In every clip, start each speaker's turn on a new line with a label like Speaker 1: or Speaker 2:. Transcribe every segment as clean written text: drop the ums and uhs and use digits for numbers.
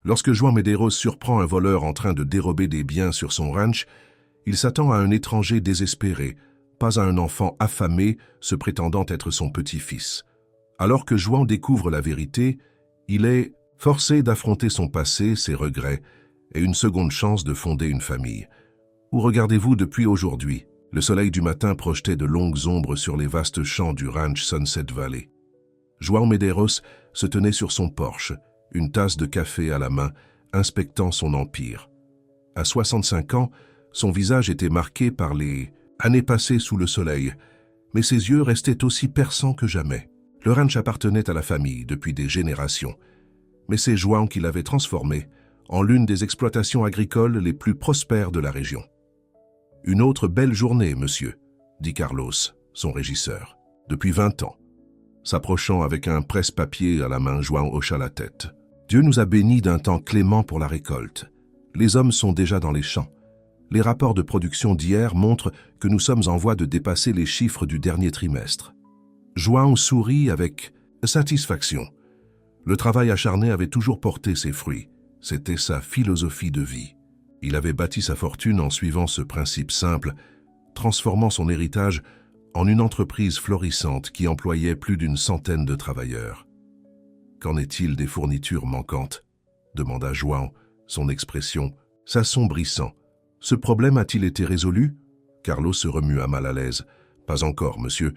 Speaker 1: Lorsque João Medeiros surprend un voleur en train de dérober des biens sur son ranch, il s'attend à un étranger désespéré, pas à un enfant affamé se prétendant être son petit-fils. Alors que João découvre la vérité, il est forcé d'affronter son passé, ses regrets, et une seconde chance de fonder une famille. Où regardez-vous depuis aujourd'hui? Le soleil du matin projetait de longues ombres sur les vastes champs du ranch Sunset Valley. João Medeiros se tenait sur son porche, une tasse de café à la main, inspectant son empire. À 65 ans, son visage était marqué par les années passées sous le soleil, mais ses yeux restaient aussi perçants que jamais. Le ranch appartenait à la famille depuis des générations, mais c'est João qui l'avait transformé en l'une des exploitations agricoles les plus prospères de la région. « Une autre belle journée, monsieur », dit Carlos, son régisseur, depuis 20 ans. S'approchant avec un presse-papier à la main, João hocha la tête. « Dieu nous a bénis d'un temps clément pour la récolte. Les hommes sont déjà dans les champs. Les rapports de production d'hier montrent que nous sommes en voie de dépasser les chiffres du dernier trimestre. » João sourit avec satisfaction. Le travail acharné avait toujours porté ses fruits. C'était sa philosophie de vie. Il avait bâti sa fortune en suivant ce principe simple, transformant son héritage en une entreprise florissante qui employait plus d'une centaine de travailleurs. « Qu'en est-il des fournitures manquantes ?» demanda João, son expression s'assombrissant. « Ce problème a-t-il été résolu ?» Carlos se remua mal à l'aise. « Pas encore, monsieur.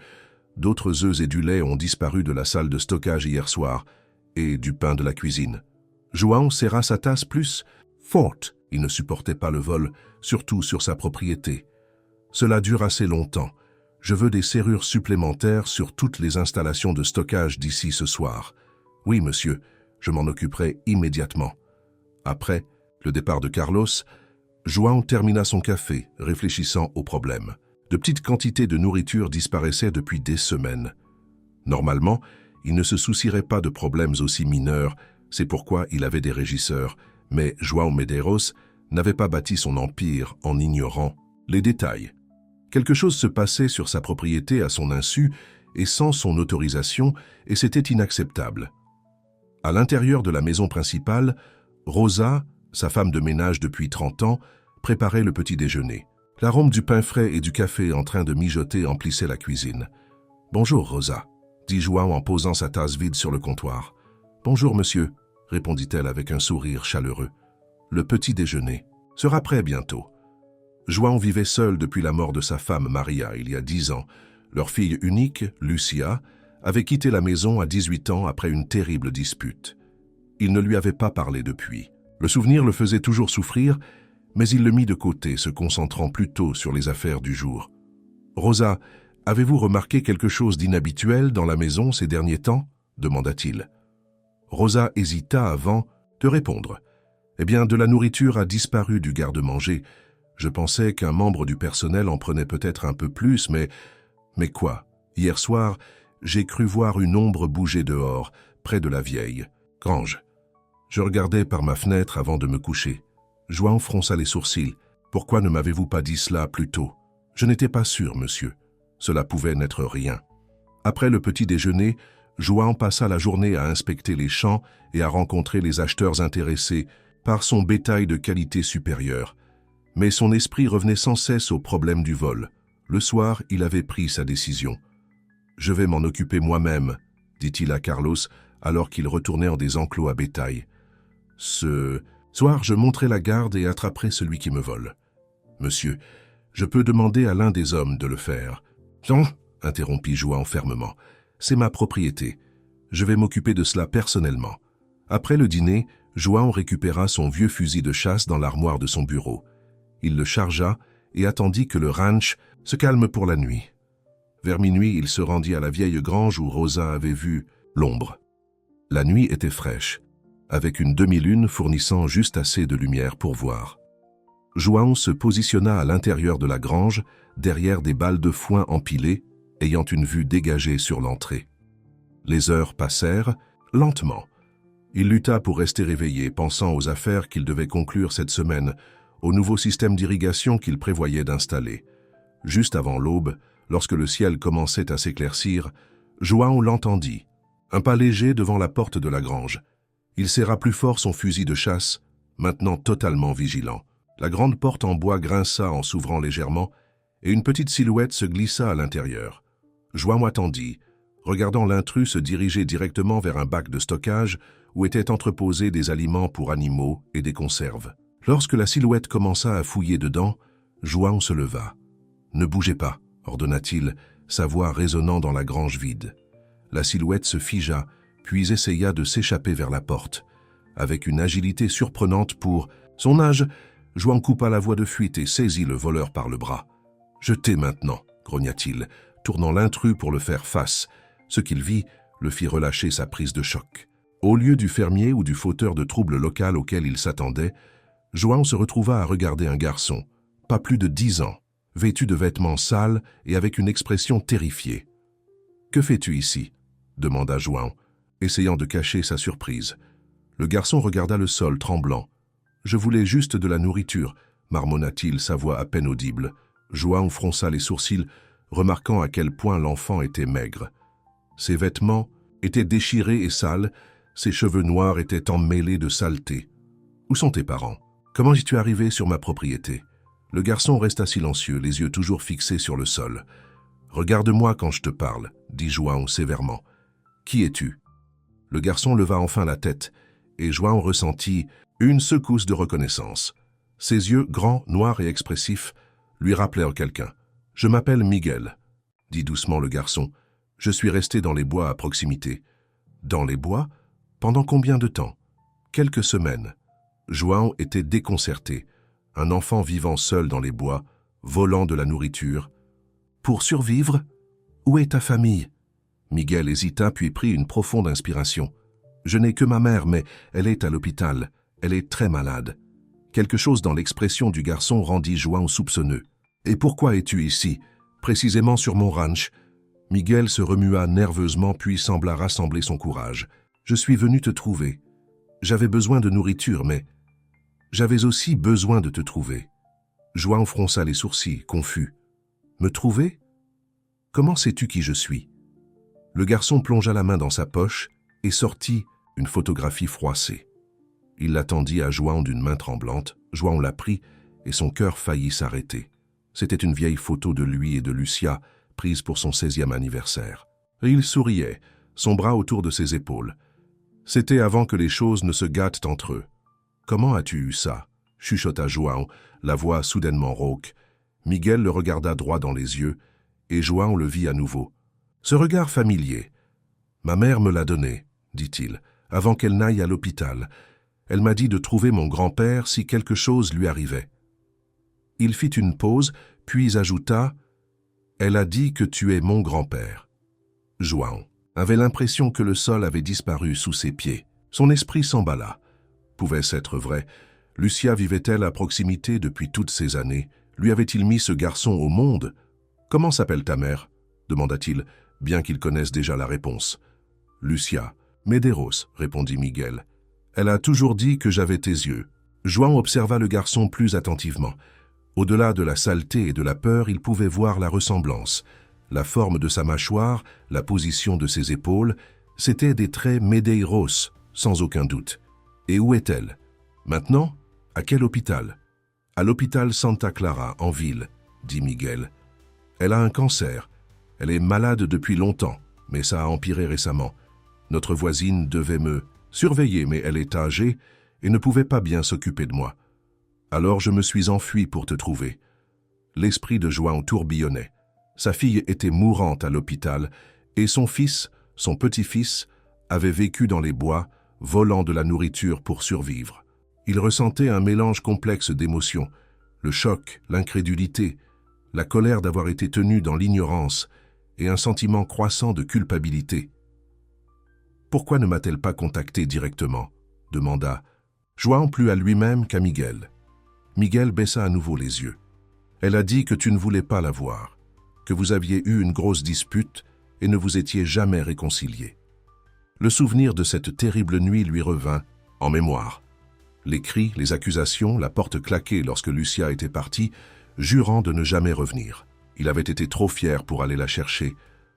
Speaker 1: D'autres œufs et du lait ont disparu de la salle de stockage hier soir, et du pain de la cuisine. » João serra sa tasse plus forte. Il ne supportait pas le vol, surtout sur sa propriété. « Cela dure assez longtemps. Je veux des serrures supplémentaires sur toutes les installations de stockage d'ici ce soir. »« Oui, monsieur, je m'en occuperai immédiatement. » Après le départ de Carlos, João termina son café, réfléchissant au problème. De petites quantités de nourriture disparaissaient depuis des semaines. Normalement, il ne se soucierait pas de problèmes aussi mineurs, c'est pourquoi il avait des régisseurs, mais João Medeiros n'avait pas bâti son empire en ignorant les détails. Quelque chose se passait sur sa propriété à son insu et sans son autorisation, et c'était inacceptable. À l'intérieur de la maison principale, Rosa, sa femme de ménage depuis 30 ans, préparait le petit déjeuner. L'arôme du pain frais et du café en train de mijoter emplissait la cuisine. « Bonjour, Rosa », dit João en posant sa tasse vide sur le comptoir. « Bonjour, monsieur », répondit-elle avec un sourire chaleureux. « Le petit déjeuner sera prêt bientôt. » João vivait seul depuis la mort de sa femme Maria il y a 10 ans. Leur fille unique, Lucia, avait quitté la maison à 18 ans après une terrible dispute. Il ne lui avait pas parlé depuis. Le souvenir le faisait toujours souffrir, mais il le mit de côté, se concentrant plutôt sur les affaires du jour. « Rosa, avez-vous remarqué quelque chose d'inhabituel dans la maison ces derniers temps ?» demanda-t-il. Rosa hésita avant de répondre. « Eh bien, de la nourriture a disparu du garde-manger. Je pensais qu'un membre du personnel en prenait peut-être un peu plus, mais... Mais quoi? Hier soir, j'ai cru voir une ombre bouger dehors, près de la vieille grange. Je regardais par ma fenêtre avant de me coucher. João fronça les sourcils. Pourquoi ne m'avez-vous pas dit cela plus tôt? Je n'étais pas sûr, monsieur. Cela pouvait n'être rien. » Après le petit déjeuner, João passa la journée à inspecter les champs et à rencontrer les acheteurs intéressés par son bétail de qualité supérieure. Mais son esprit revenait sans cesse au problème du vol. Le soir, il avait pris sa décision. « Je vais m'en occuper moi-même », dit-il à Carlos alors qu'il retournait en des enclos à bétail. « Ce soir, je monterai la garde et attraperai celui qui me vole. »« Monsieur, je peux demander à l'un des hommes de le faire. »« Non », interrompit João fermement. « C'est ma propriété. Je vais m'occuper de cela personnellement. » Après le dîner, João récupéra son vieux fusil de chasse dans l'armoire de son bureau. Il le chargea et attendit que le ranch se calme pour la nuit. Vers minuit, il se rendit à la vieille grange où Rosa avait vu l'ombre. La nuit était fraîche, avec une demi-lune fournissant juste assez de lumière pour voir. João se positionna à l'intérieur de la grange, derrière des balles de foin empilées, ayant une vue dégagée sur l'entrée. Les heures passèrent lentement. Il lutta pour rester éveillé, pensant aux affaires qu'il devait conclure cette semaine, au nouveau système d'irrigation qu'il prévoyait d'installer. Juste avant l'aube, lorsque le ciel commençait à s'éclaircir, João l'entendit, un pas léger devant la porte de la grange. Il serra plus fort son fusil de chasse, maintenant totalement vigilant. La grande porte en bois grinça en s'ouvrant légèrement, et une petite silhouette se glissa à l'intérieur. João attendit, regardant l'intrus se diriger directement vers un bac de stockage où étaient entreposés des aliments pour animaux et des conserves. Lorsque la silhouette commença à fouiller dedans, João se leva. « Ne bougez pas », ordonna-t-il, sa voix résonnant dans la grange vide. La silhouette se figea, puis essaya de s'échapper vers la porte. Avec une agilité surprenante pour son âge, João coupa la voie de fuite et saisit le voleur par le bras. « Je t'ai maintenant », grogna-t-il, tournant l'intrus pour le faire face. Ce qu'il vit le fit relâcher sa prise de choc. Au lieu du fermier ou du fauteur de troubles local auquel il s'attendait, João se retrouva à regarder un garçon, pas plus de 10 ans, vêtu de vêtements sales et avec une expression terrifiée. « Que fais-tu ici » demanda João, essayant de cacher sa surprise. Le garçon regarda le sol tremblant. « Je voulais juste de la nourriture » marmonna-t-il, sa voix à peine audible. João fronça les sourcils, remarquant à quel point l'enfant était maigre. Ses vêtements étaient déchirés et sales, ses cheveux noirs étaient emmêlés de saleté. « Où sont tes parents ? Comment es-tu arrivé sur ma propriété ?» Le garçon resta silencieux, les yeux toujours fixés sur le sol. « Regarde-moi quand je te parle » dit João sévèrement. « Qui es-tu » Le garçon leva enfin la tête, et João ressentit une secousse de reconnaissance. Ses yeux, grands, noirs et expressifs, lui rappelèrent quelqu'un. « Je m'appelle Miguel » dit doucement le garçon. « Je suis resté dans les bois à proximité. »« Dans les bois ? Pendant combien de temps ?»« Quelques semaines. » João était déconcerté. Un enfant vivant seul dans les bois, volant de la nourriture. « Pour survivre ? Où est ta famille ?» Miguel hésita puis prit une profonde inspiration. « Je n'ai que ma mère, mais elle est à l'hôpital. Elle est très malade. » Quelque chose dans l'expression du garçon rendit João soupçonneux. « Et pourquoi es-tu ici, précisément sur mon ranch ?» Miguel se remua nerveusement puis sembla rassembler son courage. « Je suis venu te trouver. J'avais besoin de nourriture, mais j'avais aussi besoin de te trouver. » João fronça les sourcils, confus. « Me trouver ? Comment sais-tu qui je suis ?» Le garçon plongea la main dans sa poche et sortit une photographie froissée. Il la tendit à João d'une main tremblante. João la prit et son cœur faillit s'arrêter. C'était une vieille photo de lui et de Lucia, prise pour son 16e anniversaire. Et il souriait, son bras autour de ses épaules. C'était avant que les choses ne se gâtent entre eux. « Comment as-tu eu ça ?» chuchota João, la voix soudainement rauque. Miguel le regarda droit dans les yeux, et João le vit à nouveau. Ce regard familier. « Ma mère me l'a donné, » dit-il, « avant qu'elle n'aille à l'hôpital. Elle m'a dit de trouver mon grand-père si quelque chose lui arrivait. » Il fit une pause, puis ajouta « Elle a dit que tu es mon grand-père. » João avait l'impression que le sol avait disparu sous ses pieds. Son esprit s'emballa. Pouvait-ce être vrai? Lucia vivait-elle à proximité depuis toutes ces années? Lui avait-il mis ce garçon au monde? « Comment s'appelle ta mère ?» demanda-t-il, bien qu'il connaisse déjà la réponse. « Lucia. Medeiros, » répondit Miguel. « Elle a toujours dit que j'avais tes yeux. » João observa le garçon plus attentivement. Au-delà de la saleté et de la peur, il pouvait voir la ressemblance. La forme de sa mâchoire, la position de ses épaules, c'étaient des traits Medeiros, sans aucun doute. Et où est-elle? Maintenant? À quel hôpital? À l'hôpital Santa Clara, en ville, dit Miguel. Elle a un cancer. Elle est malade depuis longtemps, mais ça a empiré récemment. Notre voisine devait me surveiller, mais elle est âgée et ne pouvait pas bien s'occuper de moi. Alors je me suis enfui pour te trouver. L'esprit de João tourbillonnait. Sa fille était mourante à l'hôpital et son fils, son petit-fils, avait vécu dans les bois, volant de la nourriture pour survivre. Il ressentait un mélange complexe d'émotions, le choc, l'incrédulité, la colère d'avoir été tenu dans l'ignorance et un sentiment croissant de culpabilité. « Pourquoi ne m'a-t-elle pas contacté directement ?» demanda João plus à lui-même qu'à Miguel. Miguel baissa à nouveau les yeux. « Elle a dit que tu ne voulais pas la voir, que vous aviez eu une grosse dispute et ne vous étiez jamais réconciliés. » Le souvenir de cette terrible nuit lui revint en mémoire. Les cris, les accusations, la porte claquée lorsque Lucia était partie, jurant de ne jamais revenir. Il avait été trop fier pour aller la chercher,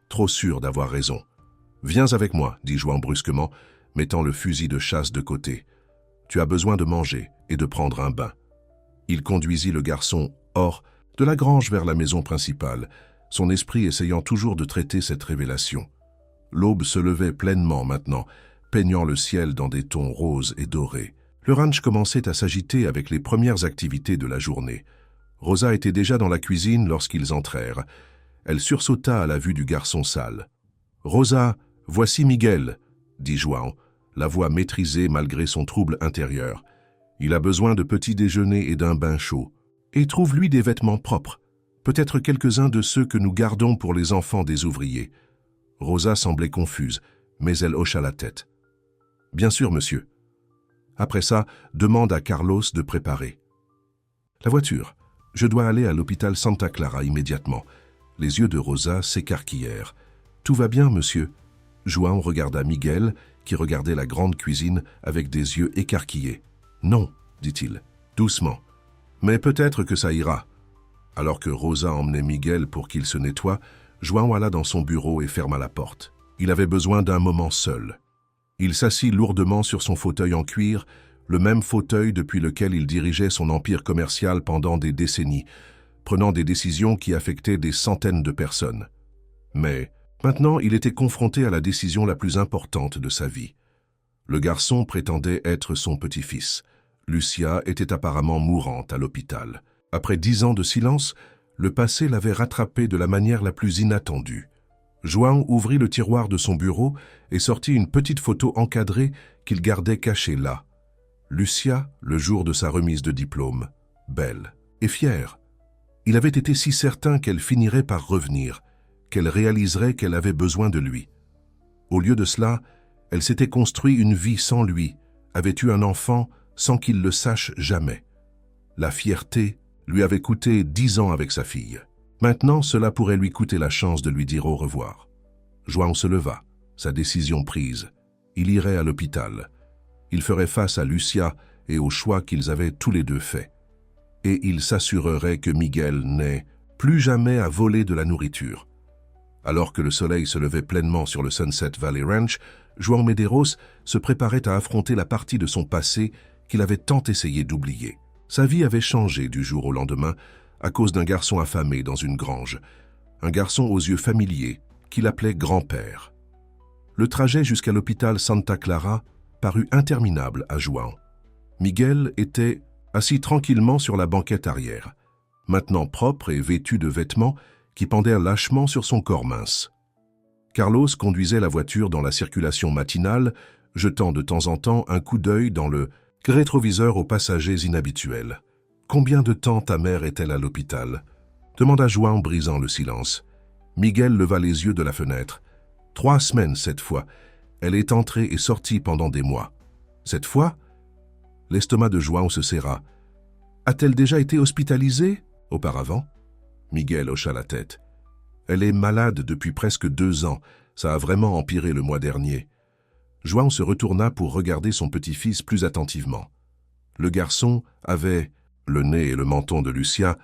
Speaker 1: trop sûr d'avoir raison. « Viens avec moi, » dit João brusquement, mettant le fusil de chasse de côté. « Tu as besoin de manger et de prendre un bain. » Il conduisit le garçon hors de la grange vers la maison principale, son esprit essayant toujours de traiter cette révélation. L'aube se levait pleinement maintenant, peignant le ciel dans des tons roses et dorés. Le ranch commençait à s'agiter avec les premières activités de la journée. Rosa était déjà dans la cuisine lorsqu'ils entrèrent. Elle sursauta à la vue du garçon sale. « Rosa, voici Miguel », dit João, la voix maîtrisée malgré son trouble intérieur. « Il a besoin de petit déjeuner et d'un bain chaud. Et trouve-lui des vêtements propres, peut-être quelques-uns de ceux que nous gardons pour les enfants des ouvriers. » Rosa semblait confuse, mais elle hocha la tête. « Bien sûr, monsieur. » Après ça, demande à Carlos de préparer. « La voiture. Je dois aller à l'hôpital Santa Clara immédiatement. » Les yeux de Rosa s'écarquillèrent. « Tout va bien, monsieur ?» João regarda Miguel, qui regardait la grande cuisine avec des yeux écarquillés. « Non, dit-il, doucement. Mais peut-être que ça ira. » Alors que Rosa emmenait Miguel pour qu'il se nettoie, João alla dans son bureau et ferma la porte. Il avait besoin d'un moment seul. Il s'assit lourdement sur son fauteuil en cuir, le même fauteuil depuis lequel il dirigeait son empire commercial pendant des décennies, prenant des décisions qui affectaient des centaines de personnes. Mais maintenant, il était confronté à la décision la plus importante de sa vie. Le garçon prétendait être son petit-fils. Lucia était apparemment mourante à l'hôpital. Après 10 ans de silence, le passé l'avait rattrapé de la manière la plus inattendue. João ouvrit le tiroir de son bureau et sortit une petite photo encadrée qu'il gardait cachée là. Lucia, le jour de sa remise de diplôme, belle et fière. Il avait été si certain qu'elle finirait par revenir, qu'elle réaliserait qu'elle avait besoin de lui. Au lieu de cela, elle s'était construit une vie sans lui, avait eu un enfant sans qu'il le sache jamais. La fierté lui avait coûté 10 ans avec sa fille. Maintenant, cela pourrait lui coûter la chance de lui dire au revoir. João se leva, sa décision prise. Il irait à l'hôpital. Il ferait face à Lucia et au choix qu'ils avaient tous les deux fait. Et il s'assurerait que Miguel n'ait plus jamais à voler de la nourriture. Alors que le soleil se levait pleinement sur le Sunset Valley Ranch, João Medeiros se préparait à affronter la partie de son passé qu'il avait tant essayé d'oublier. Sa vie avait changé du jour au lendemain à cause d'un garçon affamé dans une grange, un garçon aux yeux familiers qu'il appelait grand-père. Le trajet jusqu'à l'hôpital Santa Clara parut interminable à João. Miguel était assis tranquillement sur la banquette arrière, maintenant propre et vêtu de vêtements qui pendaient lâchement sur son corps mince. Carlos conduisait la voiture dans la circulation matinale, jetant de temps en temps un coup d'œil dans le rétroviseur aux passagers inhabituels. « Combien de temps ta mère est-elle à l'hôpital » demanda João, brisant le silence. Miguel leva les yeux de la fenêtre. « 3 semaines cette fois. Elle est entrée et sortie pendant des mois. »« Cette fois ?» L'estomac de João se serra. « A-t-elle déjà été hospitalisée auparavant ?» Miguel hocha la tête. « Elle est malade depuis presque 2 ans. Ça a vraiment empiré le mois dernier. » João se retourna pour regarder son petit-fils plus attentivement. Le garçon avait le nez et le menton de Lucia,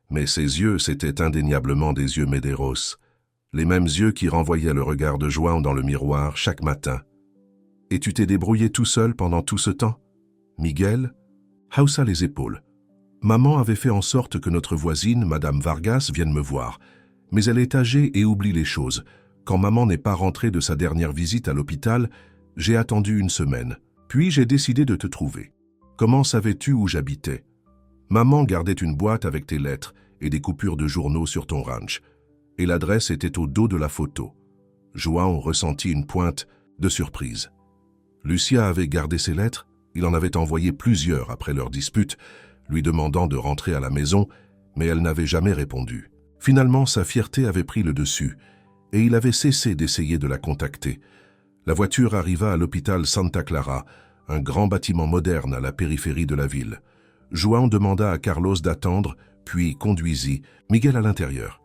Speaker 1: mais ses yeux, c'étaient indéniablement des yeux Medeiros, les mêmes yeux qui renvoyaient le regard de João dans le miroir chaque matin. « Et tu t'es débrouillé tout seul pendant tout ce temps ?» Miguel haussa les épaules. « Maman avait fait en sorte que notre voisine, Madame Vargas, vienne me voir, mais elle est âgée et oublie les choses. Quand maman n'est pas rentrée de sa dernière visite à l'hôpital, j'ai attendu 1 semaine, puis j'ai décidé de te trouver. Comment savais-tu où j'habitais ? Maman gardait une boîte avec tes lettres et des coupures de journaux sur ton ranch, et l'adresse était au dos de la photo. » João ressentit une pointe de surprise. Lucia avait gardé ses lettres, il en avait envoyé plusieurs après leur dispute, lui demandant de rentrer à la maison, mais elle n'avait jamais répondu. Finalement, sa fierté avait pris le dessus, et il avait cessé d'essayer de la contacter. La voiture arriva à l'hôpital Santa Clara, un grand bâtiment moderne à la périphérie de la ville. João demanda à Carlos d'attendre, puis conduisit Miguel à l'intérieur.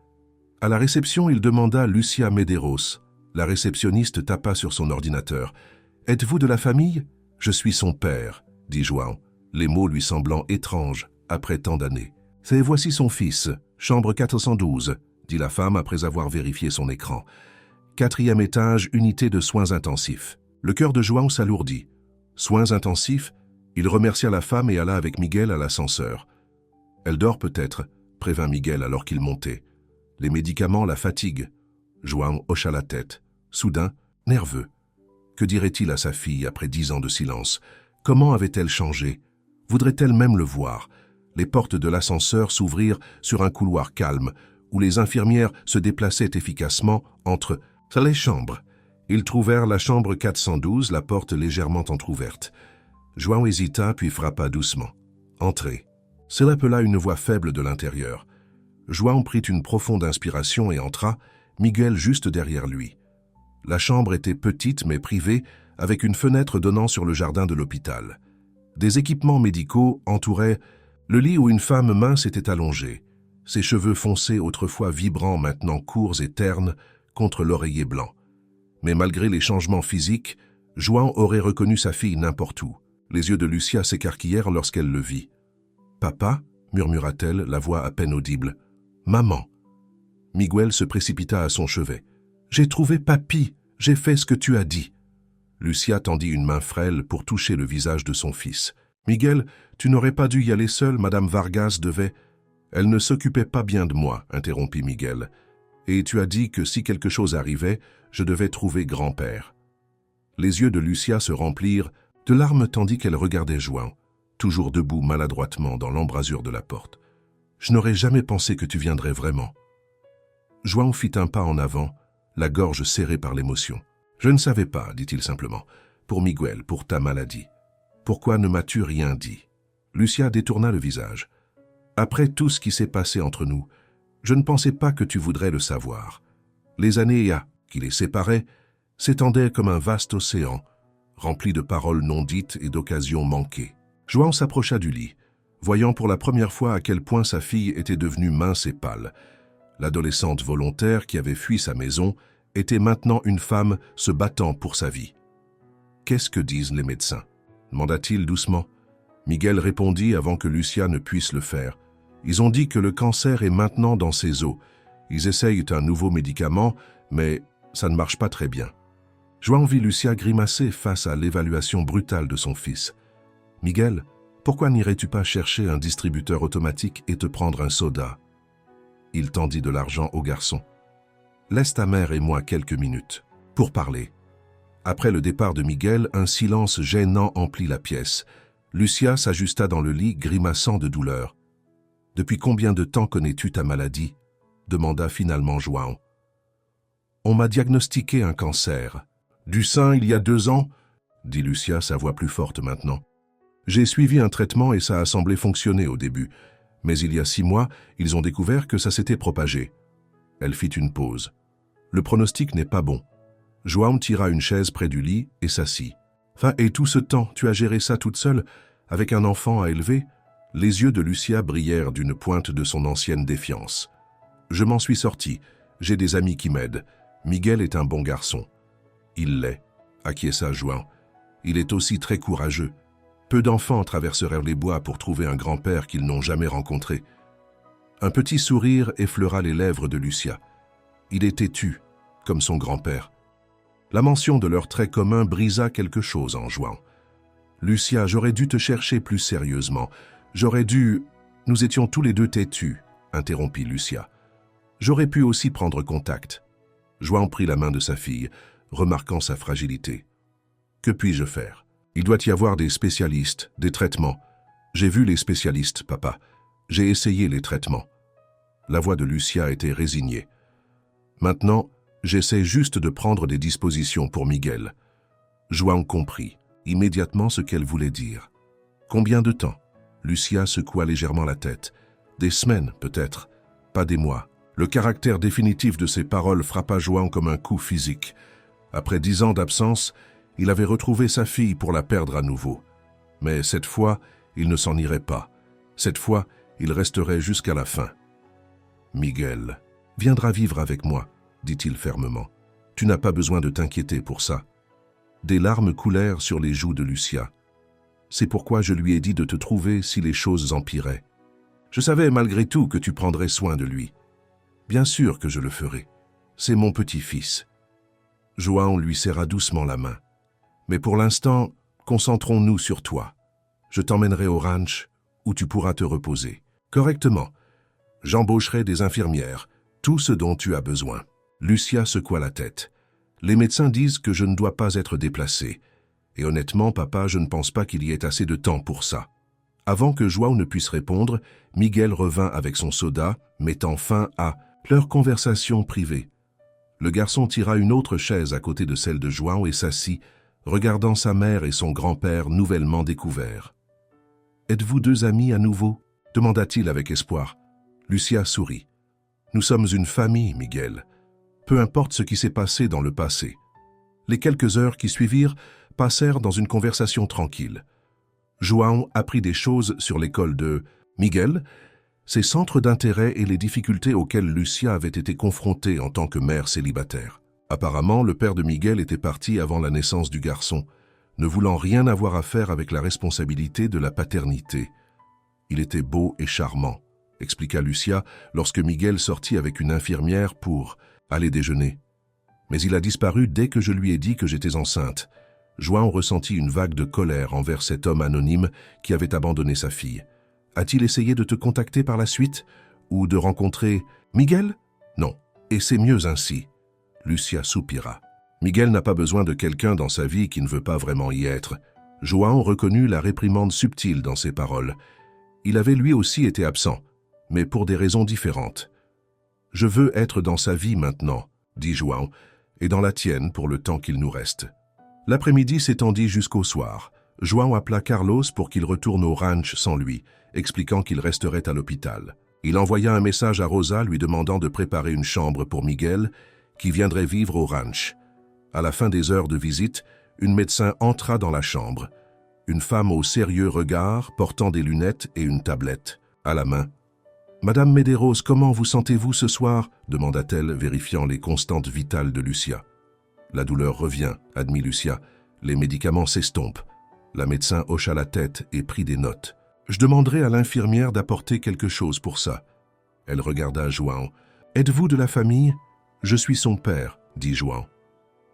Speaker 1: À la réception, il demanda Lucia Medeiros. La réceptionniste tapa sur son ordinateur. « Êtes-vous de la famille ? Je suis son père, » dit João, les mots lui semblant étranges après tant d'années. « C'est voici son fils, chambre 412, » dit la femme après avoir vérifié son écran. « 4e étage, unité de soins intensifs. Le cœur de João s'alourdit. Soins intensifs, il remercia la femme et alla avec Miguel à l'ascenseur. « Elle dort peut-être », prévint Miguel alors qu'il montait. « Les médicaments la fatiguent. » João hocha la tête. Soudain, nerveux. Que dirait-il à sa fille après 10 ans de silence? Comment avait-elle changé? Voudrait-elle même le voir? Les portes de l'ascenseur s'ouvrirent sur un couloir calme, où les infirmières se déplaçaient efficacement entre les chambres. Ils trouvèrent la chambre 412, la porte légèrement entr'ouverte. João hésita puis frappa doucement. « Entrez !» Se rappela une voix faible de l'intérieur. João prit une profonde inspiration et entra, Miguel juste derrière lui. La chambre était petite mais privée, avec une fenêtre donnant sur le jardin de l'hôpital. Des équipements médicaux entouraient le lit où une femme mince était allongée, ses cheveux foncés autrefois vibrants maintenant courts et ternes contre l'oreiller blanc. Mais malgré les changements physiques, João aurait reconnu sa fille n'importe où. Les yeux de Lucia s'écarquillèrent lorsqu'elle le vit. « Papa » murmura-t-elle, la voix à peine audible. « Maman » Miguel se précipita à son chevet. « J'ai trouvé papy, j'ai fait ce que tu as dit. » Lucia tendit une main frêle pour toucher le visage de son fils. « Miguel, tu n'aurais pas dû y aller seul, Madame Vargas devait... » « Elle ne s'occupait pas bien de moi, interrompit Miguel. « Et tu as dit que si quelque chose arrivait, je devais trouver grand-père. » Les yeux de Lucia se remplirent de larmes tandis qu'elle regardait João, toujours debout maladroitement dans l'embrasure de la porte. « Je n'aurais jamais pensé que tu viendrais vraiment. » João fit un pas en avant, la gorge serrée par l'émotion. « Je ne savais pas, dit-il simplement, pour Miguel, pour ta maladie. Pourquoi ne m'as-tu rien dit ?» Lucia détourna le visage. « Après tout ce qui s'est passé entre nous, je ne pensais pas que tu voudrais le savoir. Les années qui les séparaient s'étendaient comme un vaste océan, rempli de paroles non dites et d'occasions manquées. » João s'approcha du lit, voyant pour la première fois à quel point sa fille était devenue mince et pâle. L'adolescente volontaire qui avait fui sa maison était maintenant une femme se battant pour sa vie. « Qu'est-ce que disent les médecins ?» demanda-t-il doucement. Miguel répondit avant que Lucia ne puisse le faire. « Ils ont dit que le cancer est maintenant dans ses os. Ils essayent un nouveau médicament, mais ça ne marche pas très bien. » João vit Lucia grimacer face à l'évaluation brutale de son fils. « Miguel, pourquoi n'irais-tu pas chercher un distributeur automatique et te prendre un soda ?» Il tendit de l'argent au garçon. « Laisse ta mère et moi quelques minutes, pour parler. » Après le départ de Miguel, un silence gênant emplit la pièce. Lucia s'ajusta dans le lit, grimaçant de douleur. « Depuis combien de temps connais-tu ta maladie ?» demanda finalement João. « On m'a diagnostiqué un cancer. Du sein il y a 2 ans ?» dit Lucia, sa voix plus forte maintenant. « J'ai suivi un traitement et ça a semblé fonctionner au début. Mais il y a 6 mois, ils ont découvert que ça s'était propagé. » Elle fit une pause. « Le pronostic n'est pas bon. » João tira une chaise près du lit et s'assit. « Et tout ce temps, tu as géré ça toute seule, avec un enfant à élever ?» Les yeux de Lucia brillèrent d'une pointe de son ancienne défiance. « Je m'en suis sorti. J'ai des amis qui m'aident. Miguel est un bon garçon. »« Il l'est, » acquiesça João. « Il est aussi très courageux. Peu d'enfants traverseraient les bois pour trouver un grand-père qu'ils n'ont jamais rencontré. » Un petit sourire effleura les lèvres de Lucia. Il est têtu, comme son grand-père. La mention de leurs traits communs brisa quelque chose en João. « Lucia, j'aurais dû te chercher plus sérieusement. J'aurais dû... » « Nous étions tous les deux têtus, » interrompit Lucia. « J'aurais pu aussi prendre contact. » João prit la main de sa fille, remarquant sa fragilité. « Que puis-je faire? Il doit y avoir des spécialistes, des traitements. J'ai vu les spécialistes, papa. J'ai essayé les traitements. » La voix de Lucia était résignée. « Maintenant, j'essaie juste de prendre des dispositions pour Miguel. » João comprit immédiatement ce qu'elle voulait dire. « Combien de temps ?» Lucia secoua légèrement la tête. « Des semaines, peut-être, pas des mois. » Le caractère définitif de ses paroles frappa João comme un coup physique. Après 10 ans d'absence, il avait retrouvé sa fille pour la perdre à nouveau. Mais cette fois, il ne s'en irait pas. Cette fois, il resterait jusqu'à la fin. « Miguel viendra vivre avec moi, » dit-il fermement. « Tu n'as pas besoin de t'inquiéter pour ça. » Des larmes coulèrent sur les joues de Lucia. « C'est pourquoi je lui ai dit de te trouver si les choses empiraient. Je savais malgré tout que tu prendrais soin de lui. Bien sûr que je le ferai. C'est mon petit-fils. » João lui serra doucement la main. Mais pour l'instant, concentrons-nous sur toi. Je t'emmènerai au ranch où tu pourras te reposer. Correctement. J'embaucherai des infirmières, tout ce dont tu as besoin. Lucia secoua la tête. Les médecins disent que je ne dois pas être déplacé. Et honnêtement, papa, je ne pense pas qu'il y ait assez de temps pour ça. Avant que João ne puisse répondre, Miguel revint avec son soda, mettant fin à leur conversation privée. Le garçon tira une autre chaise à côté de celle de João et s'assit, regardant sa mère et son grand-père nouvellement découverts. « Êtes-vous deux amis à nouveau ?» demanda-t-il avec espoir. Lucia sourit. « Nous sommes une famille, Miguel. Peu importe ce qui s'est passé dans le passé. » Les quelques heures qui suivirent passèrent dans une conversation tranquille. João apprit des choses sur l'école de Miguel, ses centres d'intérêt et les difficultés auxquelles Lucia avait été confrontée en tant que mère célibataire. Apparemment, le père de Miguel était parti avant la naissance du garçon, ne voulant rien avoir à faire avec la responsabilité de la paternité. Il était beau et charmant, expliqua Lucia lorsque Miguel sortit avec une infirmière pour aller déjeuner. Mais il a disparu dès que je lui ai dit que j'étais enceinte. João ressentit une vague de colère envers cet homme anonyme qui avait abandonné sa fille. A-t-il essayé de te contacter par la suite? Ou de rencontrer Miguel? Non, et c'est mieux ainsi. Lucia soupira. Miguel n'a pas besoin de quelqu'un dans sa vie qui ne veut pas vraiment y être. João reconnut la réprimande subtile dans ses paroles. Il avait lui aussi été absent, mais pour des raisons différentes. « Je veux être dans sa vie maintenant, » dit João, « et dans la tienne pour le temps qu'il nous reste. » L'après-midi s'étendit jusqu'au soir. João appela Carlos pour qu'il retourne au ranch sans lui, expliquant qu'il resterait à l'hôpital. Il envoya un message à Rosa lui demandant de préparer une chambre pour Miguel, qui viendrait vivre au ranch. À la fin des heures de visite, une médecin entra dans la chambre. Une femme au sérieux regard, portant des lunettes et une tablette à la main. « Madame Medeiros, comment vous sentez-vous ce soir ?» demanda-t-elle, vérifiant les constantes vitales de Lucia. « La douleur revient, » admit Lucia. « Les médicaments s'estompent. » La médecin hocha la tête et prit des notes. « Je demanderai à l'infirmière d'apporter quelque chose pour ça. » Elle regarda João. « Êtes-vous de la famille ?»« Je suis son père, » dit João.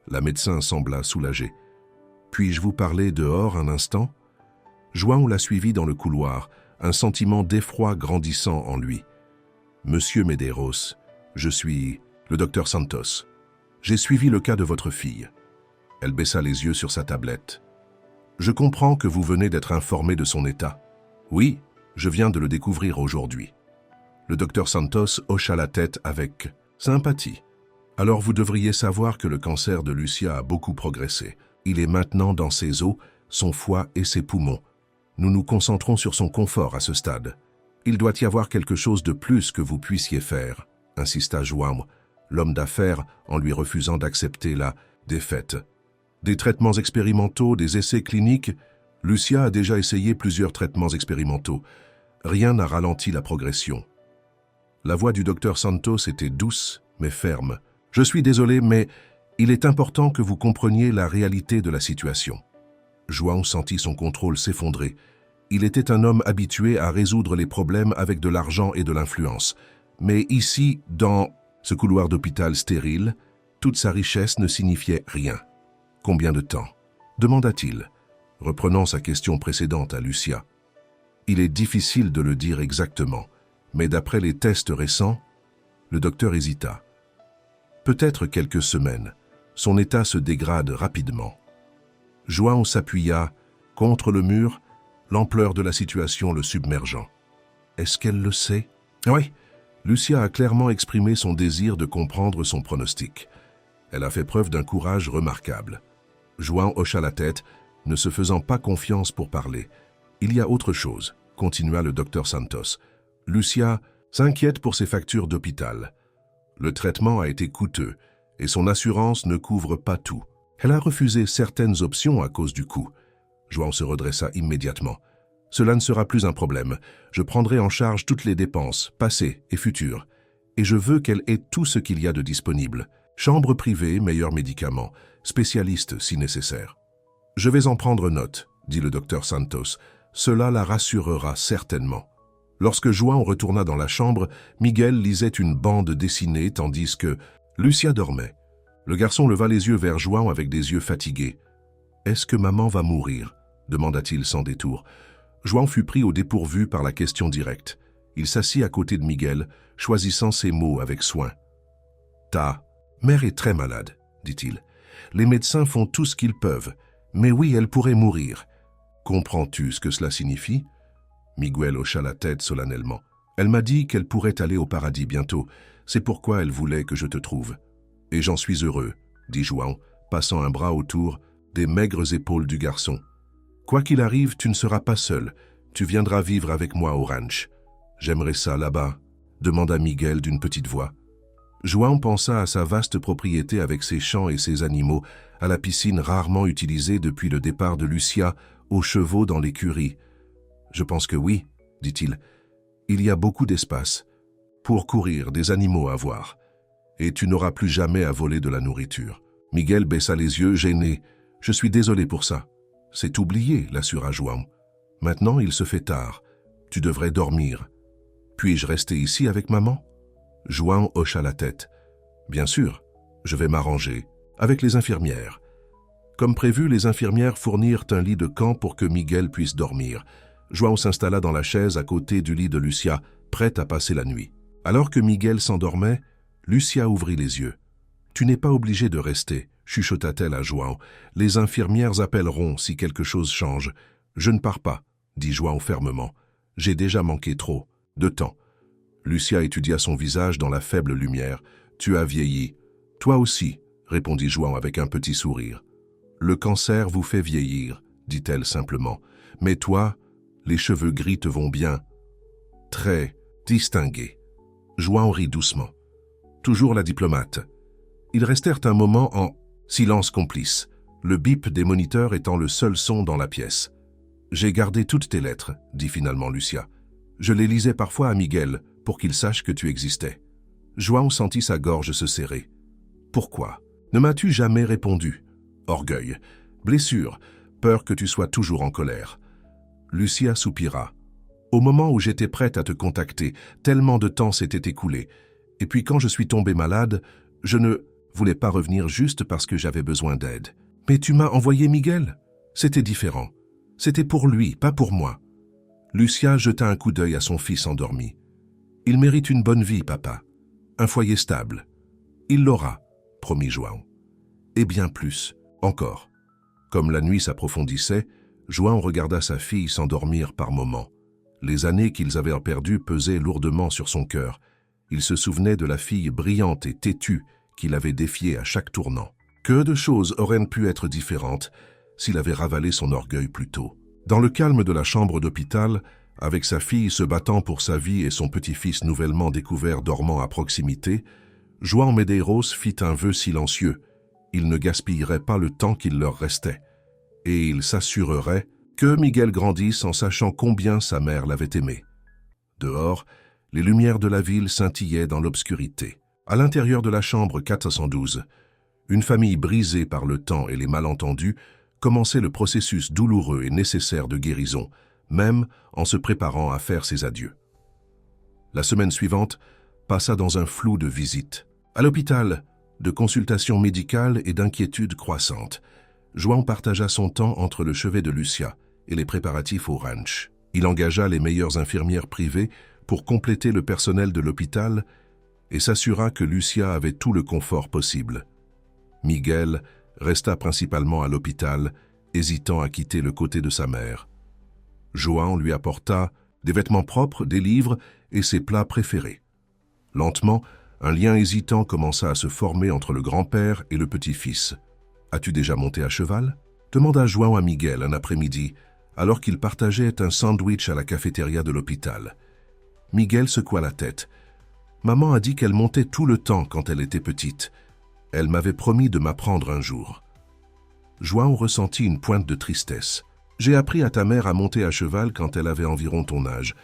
Speaker 1: La médecin sembla soulagée. « Puis-je vous parler dehors un instant ?» João la suivit dans le couloir, un sentiment d'effroi grandissant en lui. « Monsieur Medeiros, je suis le docteur Santos. J'ai suivi le cas de votre fille. » Elle baissa les yeux sur sa tablette. « Je comprends que vous venez d'être informé de son état. »« Oui, je viens de le découvrir aujourd'hui. » Le docteur Santos hocha la tête avec sympathie. « Alors vous devriez savoir que le cancer de Lucia a beaucoup progressé. Il est maintenant dans ses os, son foie et ses poumons. Nous nous concentrons sur son confort à ce stade. Il doit y avoir quelque chose de plus que vous puissiez faire, » insista João, l'homme d'affaires, en lui refusant d'accepter la défaite. Des traitements expérimentaux, des essais cliniques. Lucia a déjà essayé plusieurs traitements expérimentaux. Rien n'a ralenti la progression. La voix du docteur Santos était douce, mais ferme. « Je suis désolé, mais il est important que vous compreniez la réalité de la situation. » João sentit son contrôle s'effondrer. Il était un homme habitué à résoudre les problèmes avec de l'argent et de l'influence. Mais ici, dans ce couloir d'hôpital stérile, toute sa richesse ne signifiait rien. « Combien de temps ?» demanda-t-il, reprenant sa question précédente à Lucia. Il est difficile de le dire exactement, mais d'après les tests récents, le docteur hésita. Peut-être quelques semaines. Son état se dégrade rapidement. João s'appuya contre le mur, l'ampleur de la situation le submergeant. Est-ce qu'elle le sait? Oui. Lucia a clairement exprimé son désir de comprendre son pronostic. Elle a fait preuve d'un courage remarquable. João hocha la tête, ne se faisant pas confiance pour parler. Il y a autre chose, continua le docteur Santos. Lucia s'inquiète pour ses factures d'hôpital. Le traitement a été coûteux et son assurance ne couvre pas tout. Elle a refusé certaines options à cause du coût. João se redressa immédiatement. Cela ne sera plus un problème. Je prendrai en charge toutes les dépenses, passées et futures. Et je veux qu'elle ait tout ce qu'il y a de disponible. Chambre privée, meilleurs médicaments, spécialiste si nécessaire. Je vais en prendre note, dit le docteur Santos. Cela la rassurera certainement. Lorsque João retourna dans la chambre, Miguel lisait une bande dessinée tandis que Lucia dormait. Le garçon leva les yeux vers João avec des yeux fatigués. « Est-ce que maman va mourir ?» demanda-t-il sans détour. João fut pris au dépourvu par la question directe. Il s'assit à côté de Miguel, choisissant ses mots avec soin. « Ta mère est très malade, dit-il. Les médecins font tout ce qu'ils peuvent, mais oui, elle pourrait mourir. Comprends-tu ce que cela signifie ?» Miguel hocha la tête solennellement. « Elle m'a dit qu'elle pourrait aller au paradis bientôt. C'est pourquoi elle voulait que je te trouve. Et j'en suis heureux, » dit João, passant un bras autour des maigres épaules du garçon. « Quoi qu'il arrive, tu ne seras pas seul. Tu viendras vivre avec moi au ranch. »« J'aimerais ça là-bas » demanda Miguel d'une petite voix. João pensa à sa vaste propriété avec ses champs et ses animaux, à la piscine rarement utilisée depuis le départ de Lucia, aux chevaux dans l'écurie. « Je pense que oui, » dit-il. « Il y a beaucoup d'espace. Pour courir, des animaux à voir. Et tu n'auras plus jamais à voler de la nourriture. » Miguel baissa les yeux, gêné. « Je suis désolé pour ça. »« C'est oublié, » l'assura João. « Maintenant, il se fait tard. Tu devrais dormir. Puis-je rester ici avec maman ?» João hocha la tête. « Bien sûr, je vais m'arranger. Avec les infirmières. » Comme prévu, les infirmières fournirent un lit de camp pour que Miguel puisse dormir. João s'installa dans la chaise à côté du lit de Lucia, prête à passer la nuit. Alors que Miguel s'endormait, Lucia ouvrit les yeux. « Tu n'es pas obligé de rester, » chuchota-t-elle à João. « Les infirmières appelleront si quelque chose change. »« Je ne pars pas, » dit João fermement. « J'ai déjà manqué trop de temps. » Lucia étudia son visage dans la faible lumière. « Tu as vieilli. »« Toi aussi, » répondit João avec un petit sourire. « Le cancer vous fait vieillir, » dit-elle simplement. « Mais toi, les cheveux gris te vont bien. Très distingué. » João rit doucement. Toujours la diplomate. Ils restèrent un moment en silence complice, le bip des moniteurs étant le seul son dans la pièce. « J'ai gardé toutes tes lettres, » dit finalement Lucia. « Je les lisais parfois à Miguel pour qu'il sache que tu existais. » João sentit sa gorge se serrer. « Pourquoi ? Ne m'as-tu jamais répondu ? Orgueil, blessure, peur que tu sois toujours en colère. » Lucia soupira. « Au moment où j'étais prête à te contacter, tellement de temps s'était écoulé. Et puis quand je suis tombée malade, je ne voulais pas revenir juste parce que j'avais besoin d'aide. Mais tu m'as envoyé Miguel. C'était différent. C'était pour lui, pas pour moi. » Lucia jeta un coup d'œil à son fils endormi. « Il mérite une bonne vie, papa. Un foyer stable. Il l'aura, promit João. Et bien plus, encore. » Comme la nuit s'approfondissait, João regarda sa fille s'endormir par moments. Les années qu'ils avaient perdues pesaient lourdement sur son cœur. Il se souvenait de la fille brillante et têtue qu'il avait défiée à chaque tournant. Que de choses auraient pu être différentes s'il avait ravalé son orgueil plus tôt. Dans le calme de la chambre d'hôpital, avec sa fille se battant pour sa vie et son petit-fils nouvellement découvert dormant à proximité, João Medeiros fit un vœu silencieux. Il ne gaspillerait pas le temps qu'il leur restait. Et il s'assurerait que Miguel grandisse en sachant combien sa mère l'avait aimé. Dehors, les lumières de la ville scintillaient dans l'obscurité. À l'intérieur de la chambre 412, une famille brisée par le temps et les malentendus commençait le processus douloureux et nécessaire de guérison, même en se préparant à faire ses adieux. La semaine suivante passa dans un flou de visites. À l'hôpital, de consultations médicales et d'inquiétudes croissantes, João partagea son temps entre le chevet de Lucia et les préparatifs au ranch. Il engagea les meilleures infirmières privées pour compléter le personnel de l'hôpital et s'assura que Lucia avait tout le confort possible. Miguel resta principalement à l'hôpital, hésitant à quitter le côté de sa mère. João lui apporta des vêtements propres, des livres et ses plats préférés. Lentement, un lien hésitant commença à se former entre le grand-père et le petit-fils. « As-tu déjà monté à cheval ?» demanda João à Miguel un après-midi, alors qu'il partageait un sandwich à la cafétéria de l'hôpital. Miguel secoua la tête. « Maman a dit qu'elle montait tout le temps quand elle était petite. Elle m'avait promis de m'apprendre un jour. » João ressentit une pointe de tristesse. « J'ai appris à ta mère à monter à cheval quand elle avait environ ton âge.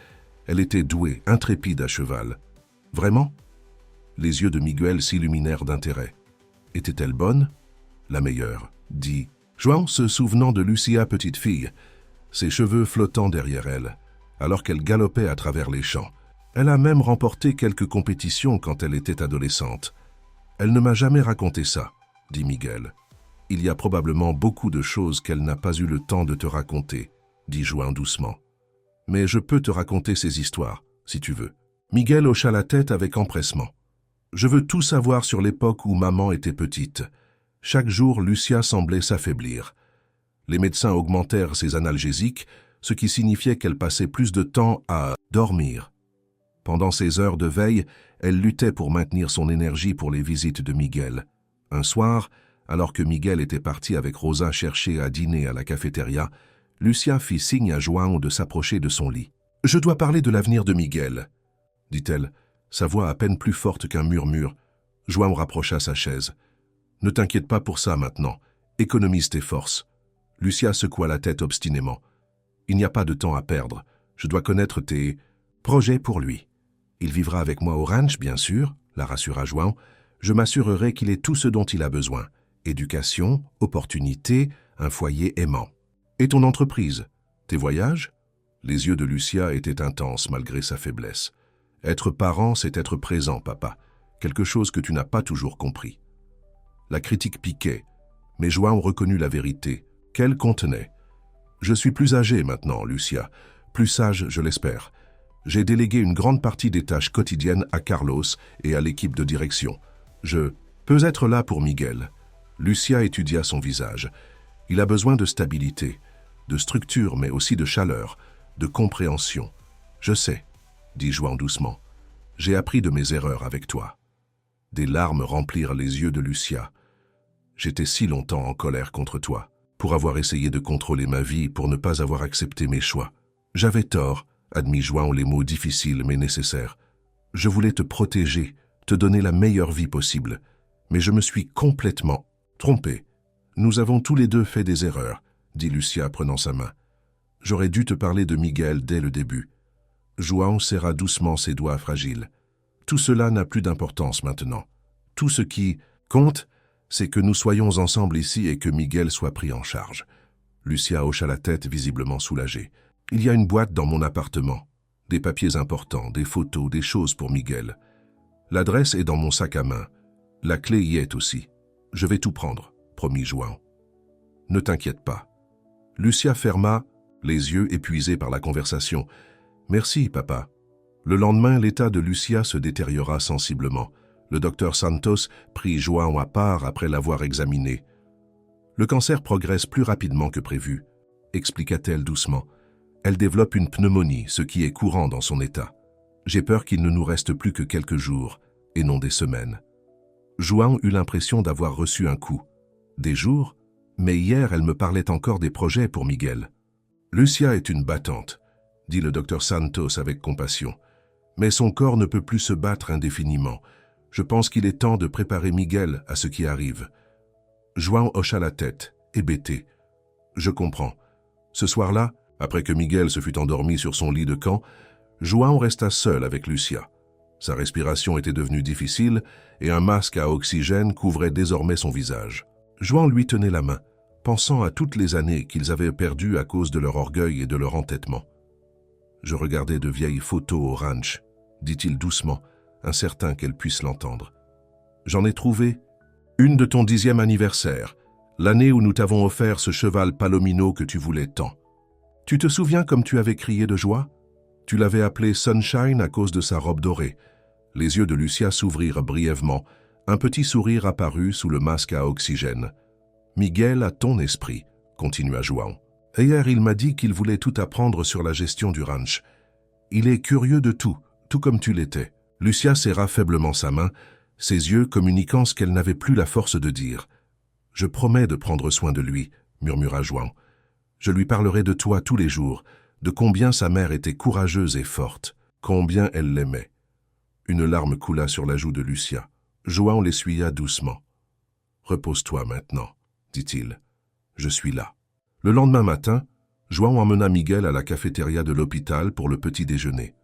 Speaker 1: Elle était douée, intrépide à cheval. »« Vraiment ?» Les yeux de Miguel s'illuminèrent d'intérêt. « Était-elle bonne ?»« La meilleure, » dit João, se souvenant de Lucia petite fille, ses cheveux flottant derrière elle, alors qu'elle galopait à travers les champs. Elle a même remporté quelques compétitions quand elle était adolescente. « Elle ne m'a jamais raconté ça, » dit Miguel. Il y a probablement beaucoup de choses qu'elle n'a pas eu le temps de te raconter, dit João doucement. Mais je peux te raconter ces histoires, si tu veux. Miguel hocha la tête avec empressement. Je veux tout savoir sur l'époque où maman était petite. Chaque jour, Lucia semblait s'affaiblir. Les médecins augmentèrent ses analgésiques, ce qui signifiait qu'elle passait plus de temps à dormir. Pendant ces heures de veille, elle luttait pour maintenir son énergie pour les visites de Miguel. Un soir, alors que Miguel était parti avec Rosa chercher à dîner à la cafétéria, Lucia fit signe à João de s'approcher de son lit. « Je dois parler de l'avenir de Miguel », dit-elle, sa voix à peine plus forte qu'un murmure. João rapprocha sa chaise. « Ne t'inquiète pas pour ça maintenant. Économise tes forces. » Lucia secoua la tête obstinément. « Il n'y a pas de temps à perdre. Je dois connaître tes projets pour lui. Il vivra avec moi au ranch, bien sûr, » la rassura João. « Je m'assurerai qu'il ait tout ce dont il a besoin. Éducation, opportunités, un foyer aimant. Et ton entreprise? Tes voyages ?» Les yeux de Lucia étaient intenses malgré sa faiblesse. « Être parent, c'est être présent, papa. Quelque chose que tu n'as pas toujours compris. » La critique piquait, mais João reconnut la vérité, qu'elle contenait. « Je suis plus âgé maintenant, Lucia. Plus sage, je l'espère. J'ai délégué une grande partie des tâches quotidiennes à Carlos et à l'équipe de direction. Je peux être là pour Miguel. » Lucia étudia son visage. « Il a besoin de stabilité, de structure, mais aussi de chaleur, de compréhension. Je sais, » dit João doucement. « J'ai appris de mes erreurs avec toi. » Des larmes remplirent les yeux de Lucia. « J'étais si longtemps en colère contre toi, pour avoir essayé de contrôler ma vie, pour ne pas avoir accepté mes choix. J'avais tort, » admit João les mots difficiles mais nécessaires. « Je voulais te protéger, te donner la meilleure vie possible, mais je me suis complètement trompé. Nous avons tous les deux fait des erreurs, » dit Lucia prenant sa main. « J'aurais dû te parler de Miguel dès le début. » João serra doucement ses doigts fragiles. « Tout cela n'a plus d'importance maintenant. Tout ce qui compte, c'est que nous soyons ensemble ici et que Miguel soit pris en charge. » Lucia hocha la tête, visiblement soulagée. « Il y a une boîte dans mon appartement. Des papiers importants, des photos, des choses pour Miguel. L'adresse est dans mon sac à main. La clé y est aussi. Je vais tout prendre, promit João. « Ne t'inquiète pas. » Lucia ferma les yeux épuisés par la conversation. « Merci, papa. » Le lendemain, l'état de Lucia se détériora sensiblement. Le docteur Santos prit João à part après l'avoir examiné. « Le cancer progresse plus rapidement que prévu, » expliqua-t-elle doucement. « Elle développe une pneumonie, ce qui est courant dans son état. J'ai peur qu'il ne nous reste plus que quelques jours, et non des semaines. » João eut l'impression d'avoir reçu un coup. Des jours? Mais hier, elle me parlait encore des projets pour Miguel. « Lucia est une battante, » dit le docteur Santos avec compassion. « Mais son corps ne peut plus se battre indéfiniment. Je pense qu'il est temps de préparer Miguel à ce qui arrive. » João hocha la tête, hébété. « Je comprends. » Ce soir-là, après que Miguel se fut endormi sur son lit de camp, João resta seul avec Lucia. Sa respiration était devenue difficile et un masque à oxygène couvrait désormais son visage. João lui tenait la main, pensant à toutes les années qu'ils avaient perdues à cause de leur orgueil et de leur entêtement. « Je regardais de vieilles photos au ranch, » dit-il doucement, incertain qu'elle puisse l'entendre. « J'en ai trouvé une de ton 10e anniversaire, l'année où nous t'avons offert ce cheval Palomino que tu voulais tant. Tu te souviens comme tu avais crié de joie? Tu l'avais appelé Sunshine à cause de sa robe dorée. » Les yeux de Lucia s'ouvrirent brièvement. Un petit sourire apparut sous le masque à oxygène. « Miguel a ton esprit, » continua João. « Hier, il m'a dit qu'il voulait tout apprendre sur la gestion du ranch. Il est curieux de tout comme tu l'étais. » Lucia serra faiblement sa main, ses yeux communiquant ce qu'elle n'avait plus la force de dire. « Je promets de prendre soin de lui, » murmura João. « Je lui parlerai de toi tous les jours, de combien sa mère était courageuse et forte, combien elle l'aimait. » Une larme coula sur la joue de Lucia. João l'essuya doucement. « Repose-toi maintenant, » dit-il. « Je suis là. » Le lendemain matin, João emmena Miguel à la cafétéria de l'hôpital pour le petit déjeuner.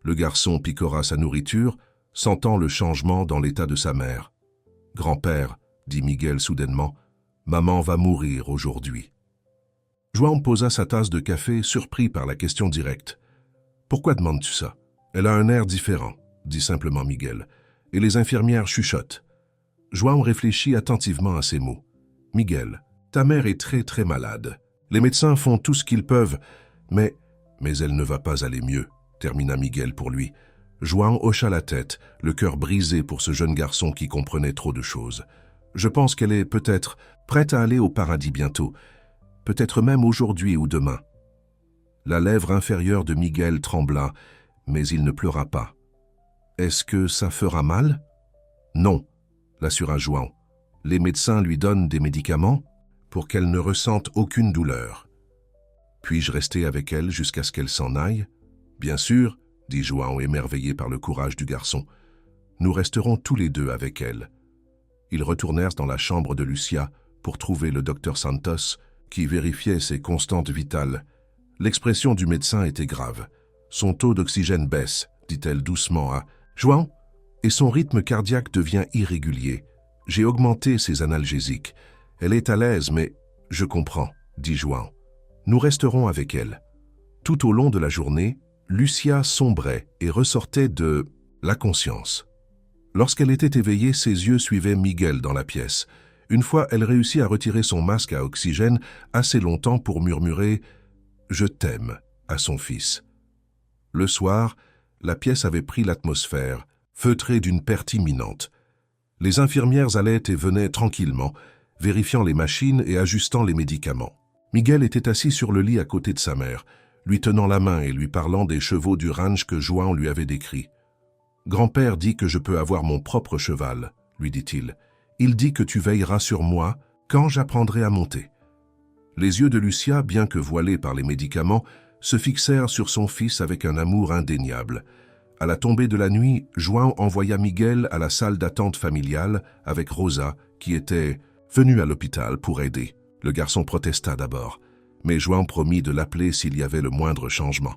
Speaker 1: Le garçon picora sa nourriture, sentant le changement dans l'état de sa mère. « Grand-père, » dit Miguel soudainement, « maman va mourir aujourd'hui. » João posa sa tasse de café, surpris par la question directe. « Pourquoi demandes-tu ça? Elle a un air différent, » dit simplement Miguel, et les infirmières chuchotent. João réfléchit attentivement à ces mots. Miguel, ta mère est très malade. Les médecins font tout ce qu'ils peuvent, mais elle ne va pas aller mieux, termina Miguel pour lui. João hocha la tête, le cœur brisé pour ce jeune garçon qui comprenait trop de choses. Je pense qu'elle est peut-être prête à aller au paradis bientôt, peut-être même aujourd'hui ou demain. La lèvre inférieure de Miguel trembla, mais il ne pleura pas. Est-ce que ça fera mal? Non, l'assura João. Les médecins lui donnent des médicaments pour qu'elle ne ressente aucune douleur. Puis-je rester avec elle jusqu'à ce qu'elle s'en aille? Bien sûr, dit João, émerveillé par le courage du garçon. Nous resterons tous les deux avec elle. Ils retournèrent dans la chambre de Lucia pour trouver le docteur Santos, qui vérifiait ses constantes vitales. L'expression du médecin était grave. Son taux d'oxygène baisse, dit-elle doucement à João, et son rythme cardiaque devient irrégulier. J'ai augmenté ses analgésiques. Elle est à l'aise, mais je comprends, dit João. Nous resterons avec elle. Tout au long de la journée, Lucia sombrait et ressortait de la conscience. Lorsqu'elle était éveillée, ses yeux suivaient Miguel dans la pièce. Une fois, elle réussit à retirer son masque à oxygène assez longtemps pour murmurer « Je t'aime » à son fils. Le soir, la pièce avait pris l'atmosphère, feutrée d'une perte imminente. Les infirmières allaient et venaient tranquillement, vérifiant les machines et ajustant les médicaments. Miguel était assis sur le lit à côté de sa mère, lui tenant la main et lui parlant des chevaux du ranch que João lui avait décrits. « Grand-père dit que je peux avoir mon propre cheval, » lui dit-il. « Il dit que tu veilleras sur moi quand j'apprendrai à monter. » Les yeux de Lucia, bien que voilés par les médicaments, se fixèrent sur son fils avec un amour indéniable. À la tombée de la nuit, João envoya Miguel à la salle d'attente familiale avec Rosa, qui était venue à l'hôpital pour aider. Le garçon protesta d'abord, mais João promit de l'appeler s'il y avait le moindre changement.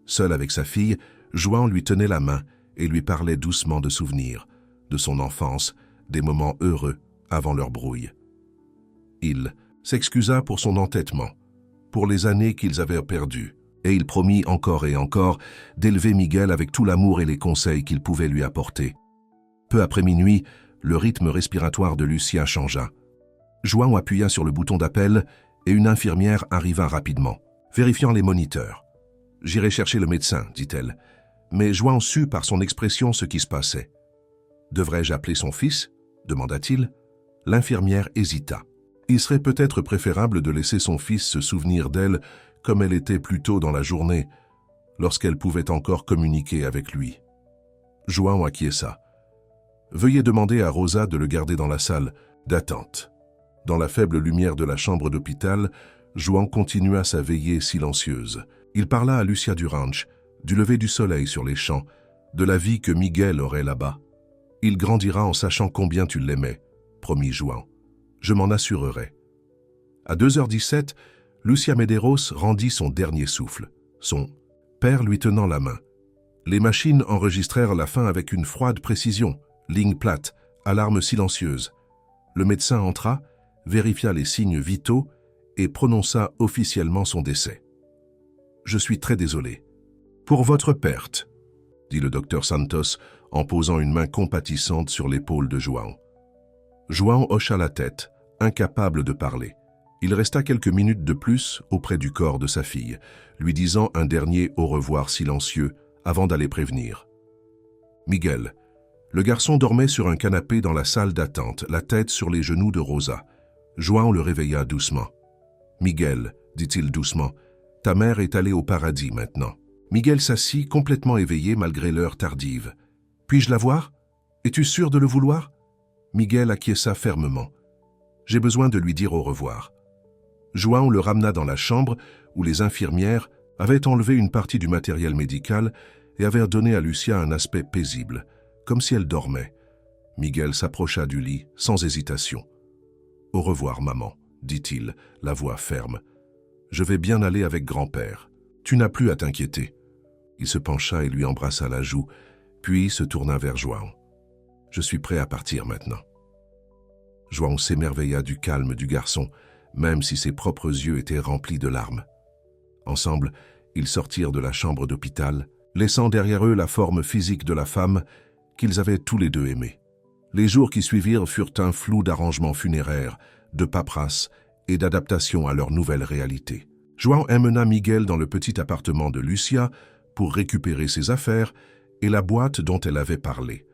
Speaker 1: Seul avec sa fille, João lui tenait la main et lui parlait doucement de souvenirs, de son enfance, des moments heureux avant leur brouille. Il s'excusa pour son entêtement, pour les années qu'ils avaient perdues, et il promit encore et encore d'élever Miguel avec tout l'amour et les conseils qu'il pouvait lui apporter. Peu après minuit, le rythme respiratoire de Lucia changea. João appuya sur le bouton d'appel et une infirmière arriva rapidement, vérifiant les moniteurs. « J'irai chercher le médecin, dit-elle. » Mais João sut par son expression ce qui se passait. « Devrais-je appeler son fils ?» demanda-t-il. L'infirmière hésita. Il serait peut-être préférable de laisser son fils se souvenir d'elle comme elle était plus tôt dans la journée, lorsqu'elle pouvait encore communiquer avec lui. João acquiesça. « Veuillez demander à Rosa de le garder dans la salle d'attente. » Dans la faible lumière de la chambre d'hôpital, João continua sa veillée silencieuse. Il parla à Lucia du ranch, du lever du soleil sur les champs, de la vie que Miguel aurait là-bas. « Il grandira en sachant combien tu l'aimais, » promit João. « Je m'en assurerai. » À 2h17, Lucia Medeiros rendit son dernier souffle, son père lui tenant la main. Les machines enregistrèrent la fin avec une froide précision, ligne plate, alarme silencieuse. Le médecin entra, vérifia les signes vitaux et prononça officiellement son décès. « Je suis très désolé. »« Pour votre perte, » dit le docteur Santos en posant une main compatissante sur l'épaule de João. João hocha la tête, incapable de parler. Il resta quelques minutes de plus auprès du corps de sa fille, lui disant un dernier au revoir silencieux avant d'aller prévenir. Miguel. Le garçon dormait sur un canapé dans la salle d'attente, la tête sur les genoux de Rosa. João le réveilla doucement. « Miguel, dit-il doucement, ta mère est allée au paradis maintenant. » Miguel s'assit, complètement éveillé malgré l'heure tardive. « Puis-je la voir? Es-tu sûr de le vouloir ?» Miguel acquiesça fermement. « J'ai besoin de lui dire au revoir. » João le ramena dans la chambre où les infirmières avaient enlevé une partie du matériel médical et avaient donné à Lucia un aspect paisible, comme si elle dormait. Miguel s'approcha du lit sans hésitation. « Au revoir, maman, » dit-il, la voix ferme. « Je vais bien aller avec grand-père. Tu n'as plus à t'inquiéter. » Il se pencha et lui embrassa la joue, puis se tourna vers João. « Je suis prêt à partir maintenant. » João s'émerveilla du calme du garçon, même si ses propres yeux étaient remplis de larmes. Ensemble, ils sortirent de la chambre d'hôpital, laissant derrière eux la forme physique de la femme qu'ils avaient tous les deux aimée. Les jours qui suivirent furent un flou d'arrangements funéraires, de paperasse et d'adaptation à leur nouvelle réalité. João emmena Miguel dans le petit appartement de Lucia pour récupérer ses affaires et la boîte dont elle avait parlé.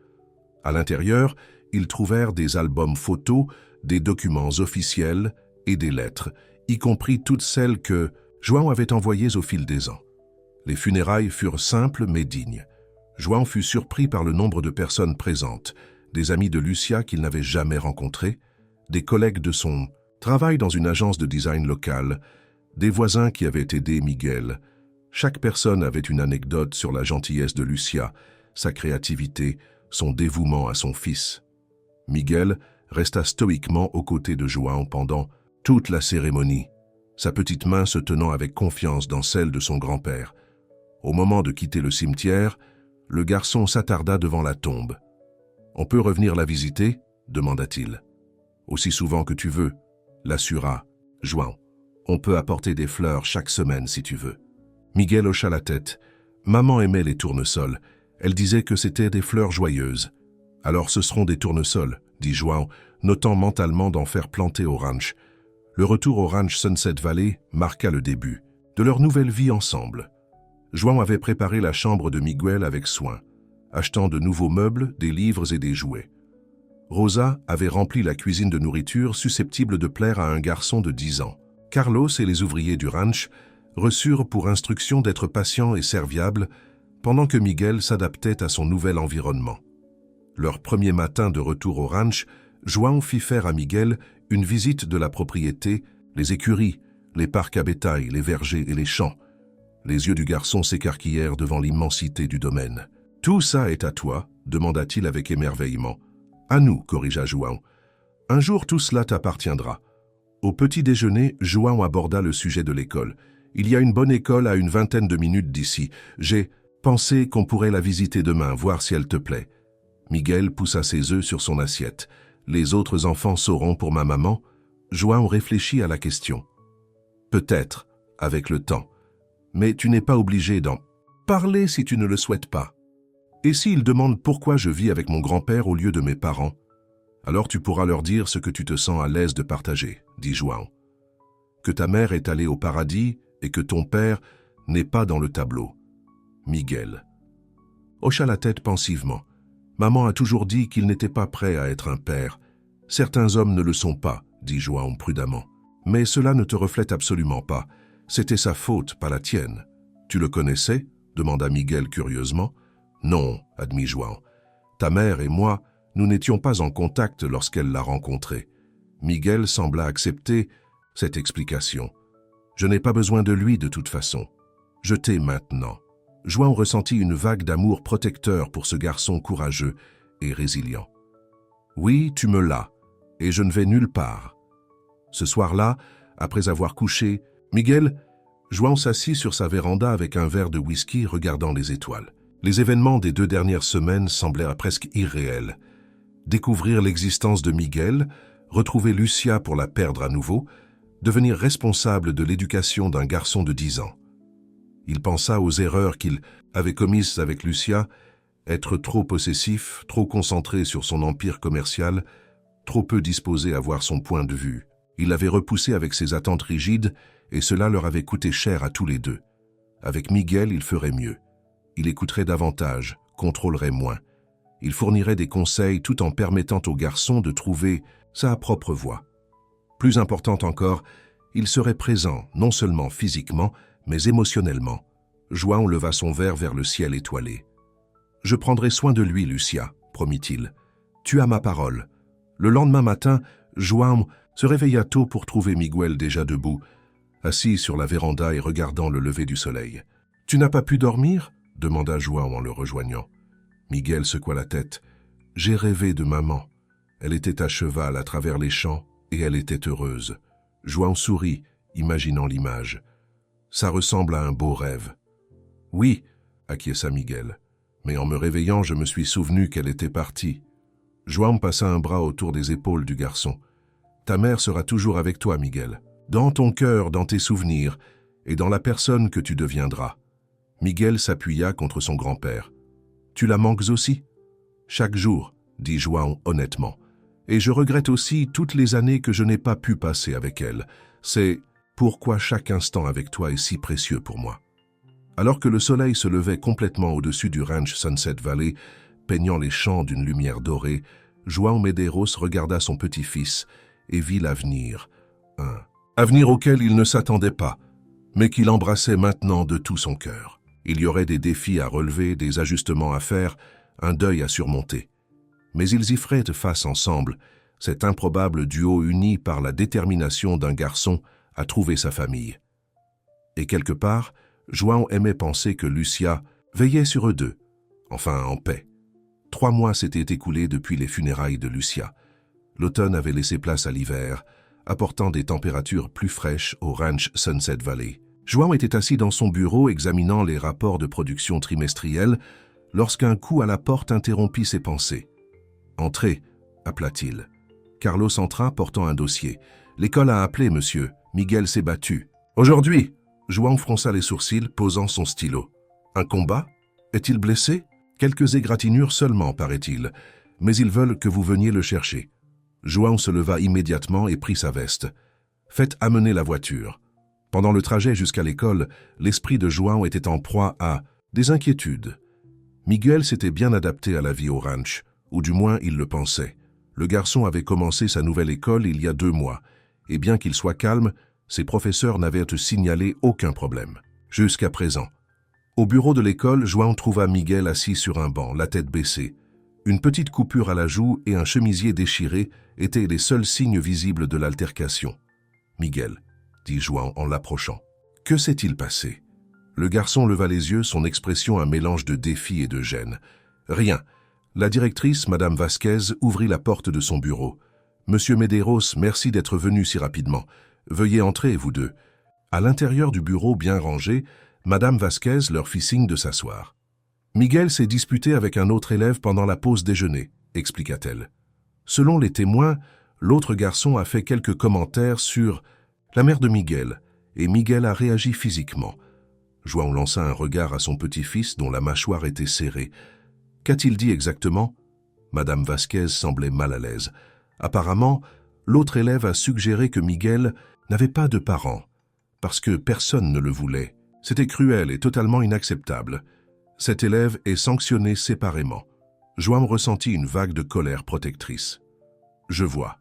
Speaker 1: À l'intérieur, ils trouvèrent des albums photos, des documents officiels et des lettres, y compris toutes celles que João avait envoyées au fil des ans. Les funérailles furent simples mais dignes. João fut surpris par le nombre de personnes présentes, des amis de Lucia qu'il n'avait jamais rencontrés, des collègues de son travail dans une agence de design locale, des voisins qui avaient aidé Miguel. Chaque personne avait une anecdote sur la gentillesse de Lucia, sa créativité, son dévouement à son fils. Miguel resta stoïquement aux côtés de João pendant toute la cérémonie, sa petite main se tenant avec confiance dans celle de son grand-père. Au moment de quitter le cimetière, le garçon s'attarda devant la tombe. « On peut revenir la visiter ?» demanda-t-il. « Aussi souvent que tu veux » l'assura João. « On peut apporter des fleurs chaque semaine si tu veux. » Miguel hocha la tête. Maman aimait les tournesols. Elle disait que c'était des fleurs joyeuses. « Alors ce seront des tournesols » dit João, notant mentalement d'en faire planter au ranch. Le retour au ranch Sunset Valley marqua le début de leur nouvelle vie ensemble. João avait préparé la chambre de Miguel avec soin, achetant de nouveaux meubles, des livres et des jouets. Rosa avait rempli la cuisine de nourriture susceptible de plaire à un garçon de 10 ans. Carlos et les ouvriers du ranch reçurent pour instruction d'être patients et serviables pendant que Miguel s'adaptait à son nouvel environnement. Leur premier matin de retour au ranch, João fit faire à Miguel une visite de la propriété, les écuries, les parcs à bétail, les vergers et les champs. Les yeux du garçon s'écarquillèrent devant l'immensité du domaine. « Tout ça est à toi ?» demanda-t-il avec émerveillement. « À nous » corrigea João. « Un jour tout cela t'appartiendra. » Au petit déjeuner, João aborda le sujet de l'école. « Il y a une bonne école à une vingtaine de minutes d'ici. J'ai pensé qu'on pourrait la visiter demain, voir si elle te plaît. » Miguel poussa ses œufs sur son assiette. « Les autres enfants sauront pour ma maman ?» João réfléchit à la question. « Peut-être, avec le temps. Mais tu n'es pas obligé d'en parler si tu ne le souhaites pas. Et s'ils demandent pourquoi je vis avec mon grand-père au lieu de mes parents, alors tu pourras leur dire ce que tu te sens à l'aise de partager, dit João. Que ta mère est allée au paradis et que ton père n'est pas dans le tableau. Miguel hocha la tête pensivement. Maman a toujours dit qu'il n'était pas prêt à être un père. Certains hommes ne le sont pas, dit João prudemment. Mais cela ne te reflète absolument pas. C'était sa faute, pas la tienne. Tu le connaissais ? Demanda Miguel curieusement. Non, admit João. Ta mère et moi, nous n'étions pas en contact lorsqu'elle l'a rencontré. Miguel sembla accepter cette explication. Je n'ai pas besoin de lui de toute façon. Je t'ai maintenant. João ressentit une vague d'amour protecteur pour ce garçon courageux et résilient. Oui, tu me l'as, et je ne vais nulle part. Ce soir-là, après avoir couché, João s'assit sur sa véranda avec un verre de whisky regardant les étoiles. Les événements des 2 dernières semaines semblaient presque irréels. Découvrir l'existence de Miguel, retrouver Lucia pour la perdre à nouveau, devenir responsable de l'éducation d'un garçon de 10 ans. Il pensa aux erreurs qu'il avait commises avec Lucia, être trop possessif, trop concentré sur son empire commercial, trop peu disposé à voir son point de vue. Il l'avait repoussé avec ses attentes rigides et cela leur avait coûté cher à tous les deux. Avec Miguel, il ferait mieux. Il écouterait davantage, contrôlerait moins. Il fournirait des conseils tout en permettant au garçon de trouver sa propre voie. Plus important encore, il serait présent, non seulement physiquement, mais émotionnellement. João leva son verre vers le ciel étoilé. « Je prendrai soin de lui, Lucia, promit-il. Tu as ma parole. » Le lendemain matin, João se réveilla tôt pour trouver Miguel déjà debout, assis sur la véranda et regardant le lever du soleil. « Tu n'as pas pu dormir ?» demanda João en le rejoignant. Miguel secoua la tête. « J'ai rêvé de maman. Elle était à cheval à travers les champs et elle était heureuse. » João sourit, imaginant l'image. « Ça ressemble à un beau rêve. »« Oui, » acquiesça Miguel. « Mais en me réveillant, je me suis souvenu qu'elle était partie. » João passa un bras autour des épaules du garçon. « Ta mère sera toujours avec toi, Miguel. Dans ton cœur, dans tes souvenirs et dans la personne que tu deviendras. » Miguel s'appuya contre son grand-père. « Tu la manques aussi ?»« Chaque jour, » dit João honnêtement. Et je regrette aussi toutes les années que je n'ai pas pu passer avec elle. C'est pourquoi chaque instant avec toi est si précieux pour moi. » Alors que le soleil se levait complètement au-dessus du ranch Sunset Valley, peignant les champs d'une lumière dorée, João Medeiros regarda son petit-fils et vit l'avenir. Un avenir auquel il ne s'attendait pas, mais qu'il embrassait maintenant de tout son cœur. Il y aurait des défis à relever, des ajustements à faire, un deuil à surmonter. Mais ils y feraient face ensemble, cet improbable duo uni par la détermination d'un garçon à trouver sa famille. Et quelque part, João aimait penser que Lucia veillait sur eux deux, enfin en paix. 3 mois s'étaient écoulés depuis les funérailles de Lucia. L'automne avait laissé place à l'hiver, apportant des températures plus fraîches au ranch Sunset Valley. João était assis dans son bureau examinant les rapports de production trimestriels lorsqu'un coup à la porte interrompit ses pensées. « Entrez », appela-t-il. Carlos entra portant un dossier. « L'école a appelé, monsieur. Miguel s'est battu. »« Aujourd'hui ?» João fronça les sourcils, posant son stylo. « Un combat? Est-il blessé? Quelques égratignures seulement, paraît-il. Mais ils veulent que vous veniez le chercher. » João se leva immédiatement et prit sa veste. « Faites amener la voiture. » Pendant le trajet jusqu'à l'école, l'esprit de João était en proie à des inquiétudes. Miguel s'était bien adapté à la vie au ranch, ou du moins il le pensait. Le garçon avait commencé sa nouvelle école il y a 2 mois, et bien qu'il soit calme, ses professeurs n'avaient signalé aucun problème. Jusqu'à présent. Au bureau de l'école, João trouva Miguel assis sur un banc, la tête baissée. Une petite coupure à la joue et un chemisier déchiré étaient les seuls signes visibles de l'altercation. « Miguel », dit João en l'approchant. « Que s'est-il passé ?» Le garçon leva les yeux, son expression un mélange de défi et de gêne. « Rien. » La directrice, Madame Vasquez, ouvrit la porte de son bureau. « Monsieur Medeiros, merci d'être venu si rapidement. Veuillez entrer, vous deux. » À l'intérieur du bureau bien rangé, Madame Vasquez leur fit signe de s'asseoir. « Miguel s'est disputé avec un autre élève pendant la pause déjeuner, » expliqua-t-elle. Selon les témoins, l'autre garçon a fait quelques commentaires sur la mère de Miguel, et Miguel a réagi physiquement. João lança un regard à son petit-fils dont la mâchoire était serrée. « Qu'a-t-il dit exactement ?» Madame Vasquez semblait mal à l'aise. Apparemment, l'autre élève a suggéré que Miguel n'avait pas de parents, parce que personne ne le voulait. C'était cruel et totalement inacceptable. Cet élève est sanctionné séparément. João ressentit une vague de colère protectrice. « Je vois.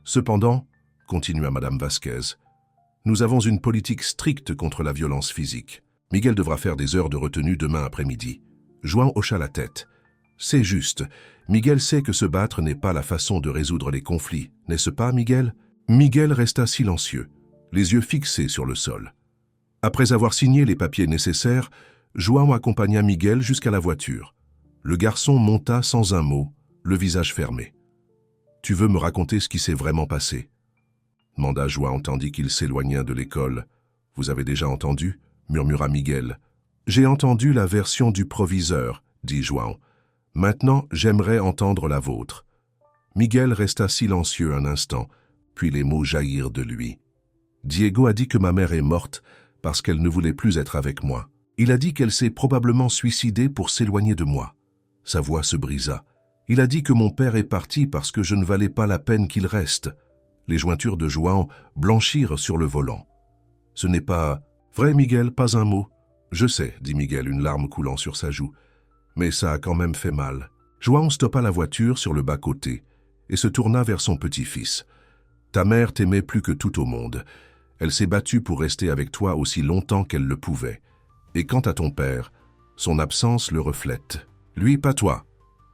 Speaker 1: Cependant, » continua Madame Vasquez, « nous avons une politique stricte contre la violence physique. Miguel devra faire des heures de retenue demain après-midi. » João hocha la tête. « C'est juste. Miguel sait que se battre n'est pas la façon de résoudre les conflits, n'est-ce pas, Miguel ?» Miguel resta silencieux, les yeux fixés sur le sol. Après avoir signé les papiers nécessaires, João accompagna Miguel jusqu'à la voiture. Le garçon monta sans un mot, le visage fermé. « Tu veux me raconter ce qui s'est vraiment passé ?» demanda João tandis qu'il s'éloignait de l'école. « Vous avez déjà entendu ?» murmura Miguel. « J'ai entendu la version du proviseur, » dit João. « Maintenant, j'aimerais entendre la vôtre. » Miguel resta silencieux un instant, puis les mots jaillirent de lui. « Diego a dit que ma mère est morte parce qu'elle ne voulait plus être avec moi. Il a dit qu'elle s'est probablement suicidée pour s'éloigner de moi. » Sa voix se brisa. « Il a dit que mon père est parti parce que je ne valais pas la peine qu'il reste. » Les jointures de João blanchirent sur le volant. « Ce n'est pas vrai, Miguel, pas un mot. »« Je sais, » dit Miguel, une larme coulant sur sa joue. « Mais ça a quand même fait mal. » João stoppa la voiture sur le bas-côté et se tourna vers son petit-fils. « Ta mère t'aimait plus que tout au monde. Elle s'est battue pour rester avec toi aussi longtemps qu'elle le pouvait. Et quant à ton père, son absence le reflète. Lui, pas toi. »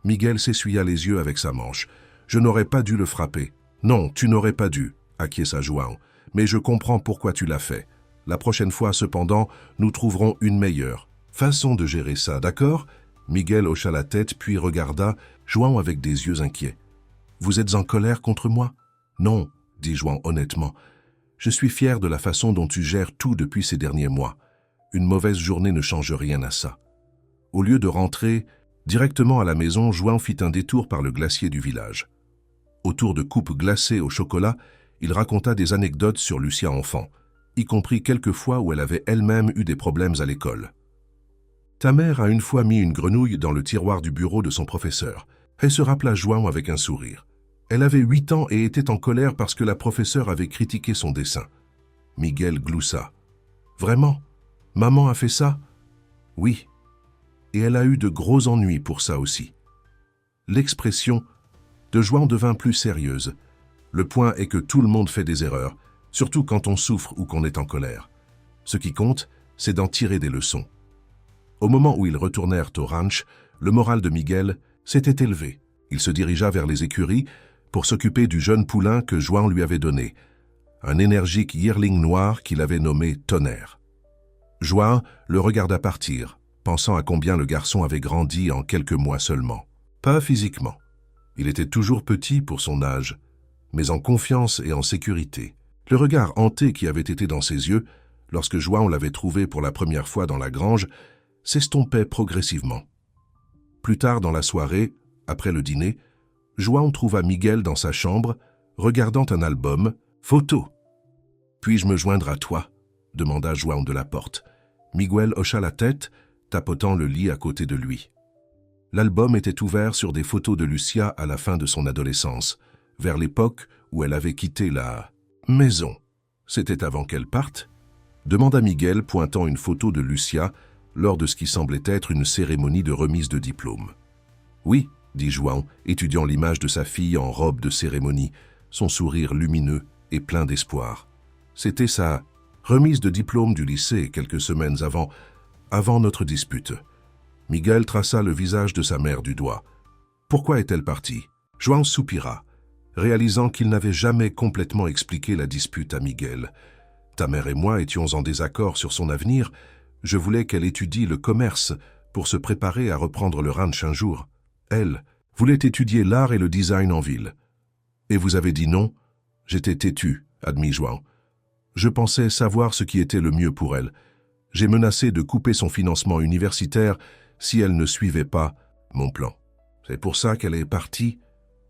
Speaker 1: Miguel s'essuya les yeux avec sa manche. « Je n'aurais pas dû le frapper. »« Non, tu n'aurais pas dû, » acquiesça João. « Mais je comprends pourquoi tu l'as fait. La prochaine fois, cependant, nous trouverons une meilleure façon de gérer ça, d'accord ?» Miguel hocha la tête puis regarda João avec des yeux inquiets. « Vous êtes en colère contre moi ?»« Non, » dit João honnêtement. « Je suis fier de la façon dont tu gères tout depuis ces derniers mois. Une mauvaise journée ne change rien à ça. » Au lieu de rentrer directement à la maison, João fit un détour par le glacier du village. Autour de coupes glacées au chocolat, il raconta des anecdotes sur Lucia enfant, y compris quelques fois où elle avait elle-même eu des problèmes à l'école. « Ta mère a une fois mis une grenouille dans le tiroir du bureau de son professeur. » Elle se rappela João avec un sourire. « Elle avait 8 ans et était en colère parce que la professeure avait critiqué son dessin. Miguel gloussa. « Vraiment? Maman a fait ça? » « Oui. Et elle a eu de gros ennuis pour ça aussi. » L'expression de João devint plus sérieuse. Le point est que tout le monde fait des erreurs, surtout quand on souffre ou qu'on est en colère. Ce qui compte, c'est d'en tirer des leçons. Au moment où ils retournèrent au ranch, le moral de Miguel s'était élevé. Il se dirigea vers les écuries pour s'occuper du jeune poulain que João lui avait donné, un énergique yearling noir qu'il avait nommé Tonnerre. João le regarda partir, pensant à combien le garçon avait grandi en quelques mois seulement. Pas physiquement. Il était toujours petit pour son âge, mais en confiance et en sécurité. Le regard hanté qui avait été dans ses yeux, lorsque João l'avait trouvé pour la première fois dans la grange, s'estompait progressivement. Plus tard dans la soirée, après le dîner, João trouva Miguel dans sa chambre, regardant un album, photo. « Puis-je me joindre à toi ?» demanda João de la porte. Miguel hocha la tête, tapotant le lit à côté de lui. L'album était ouvert sur des photos de Lucia à la fin de son adolescence, vers l'époque où elle avait quitté la maison. C'était avant qu'elle parte, demanda Miguel, pointant une photo de Lucia lors de ce qui semblait être une cérémonie de remise de diplôme. Oui, dit João, étudiant l'image de sa fille en robe de cérémonie, son sourire lumineux et plein d'espoir. C'était sa remise de diplôme du lycée quelques semaines avant notre dispute. Miguel traça le visage de sa mère du doigt. Pourquoi est-elle partie? João soupira, réalisant qu'il n'avait jamais complètement expliqué la dispute à Miguel. Ta mère et moi étions en désaccord sur son avenir. Je voulais qu'elle étudie le commerce pour se préparer à reprendre le ranch un jour. Elle voulait étudier l'art et le design en ville. Et vous avez dit non? J'étais têtu, admit João. Je pensais savoir ce qui était le mieux pour elle. J'ai menacé de couper son financement universitaire si elle ne suivait pas mon plan. C'est pour ça qu'elle est partie?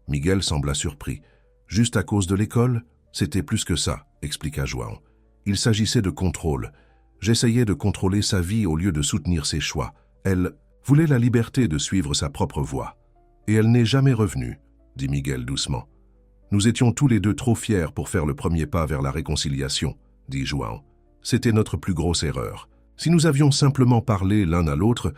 Speaker 1: Miguel sembla surpris. Juste à cause de l'école? C'était plus que ça, expliqua João. Il s'agissait de contrôle. J'essayais de contrôler sa vie au lieu de soutenir ses choix. Elle voulait la liberté de suivre sa propre voie. Et elle n'est jamais revenue, dit Miguel doucement. Nous étions tous les deux trop fiers pour faire le premier pas vers la réconciliation, dit João. C'était notre plus grosse erreur. Si nous avions simplement parlé l'un à l'autre,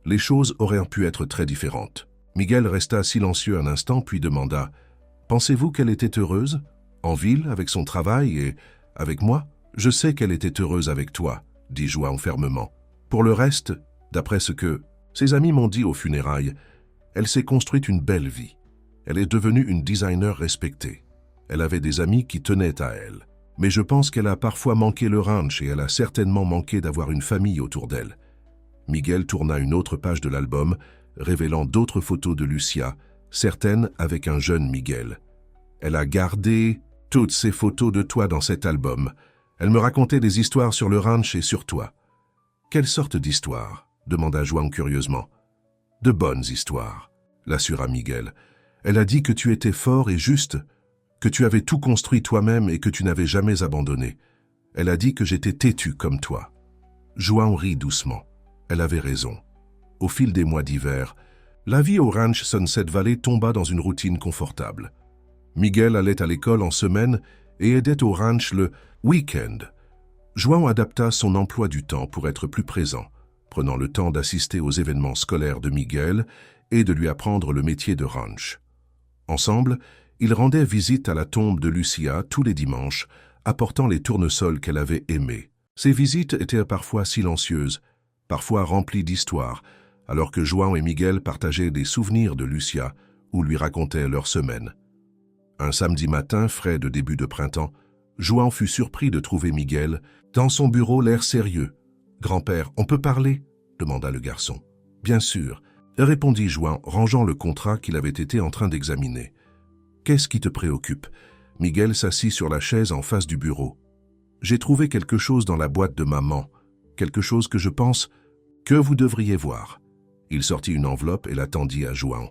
Speaker 1: les choses auraient pu être très différentes. Miguel resta silencieux un instant puis demanda « Pensez-vous qu'elle était heureuse? En ville, avec son travail et avec moi? Je sais qu'elle était heureuse avec toi, dit João fermement. Pour le reste, d'après ce que ses amis m'ont dit aux funérailles, elle s'est construite une belle vie. Elle est devenue une designer respectée. Elle avait des amis qui tenaient à elle. Mais je pense qu'elle a parfois manqué le ranch et elle a certainement manqué d'avoir une famille autour d'elle. » Miguel tourna une autre page de l'album, révélant d'autres photos de Lucia, certaines avec un jeune Miguel. « Elle a gardé toutes ces photos de toi dans cet album. Elle me racontait des histoires sur le ranch et sur toi. »« Quelle sorte d'histoire ?» demanda João curieusement. « De bonnes histoires, » l'assura Miguel. « Elle a dit que tu étais fort et juste, que tu avais tout construit toi-même et que tu n'avais jamais abandonné. Elle a dit que j'étais têtu comme toi. » João rit doucement. Elle avait raison. Au fil des mois d'hiver, la vie au ranch Sunset Valley tomba dans une routine confortable. Miguel allait à l'école en semaine et aidait au ranch le week-end. João adapta son emploi du temps pour être plus présent, prenant le temps d'assister aux événements scolaires de Miguel et de lui apprendre le métier de ranch. Ensemble, ils rendaient visite à la tombe de Lucia tous les dimanches, apportant les tournesols qu'elle avait aimés. Ces visites étaient parfois silencieuses, parfois remplies d'histoires, alors que João et Miguel partageaient des souvenirs de Lucia ou lui racontaient leur semaine. Un samedi matin, frais de début de printemps, João fut surpris de trouver Miguel dans son bureau, l'air sérieux. « Grand-père, on peut parler ?» demanda le garçon. « Bien sûr », répondit João, rangeant le contrat qu'il avait été en train d'examiner. « Qu'est-ce qui te préoccupe ?» Miguel s'assit sur la chaise en face du bureau. « J'ai trouvé quelque chose dans la boîte de maman, quelque chose que je pense que vous devriez voir. » Il sortit une enveloppe et la tendit à João.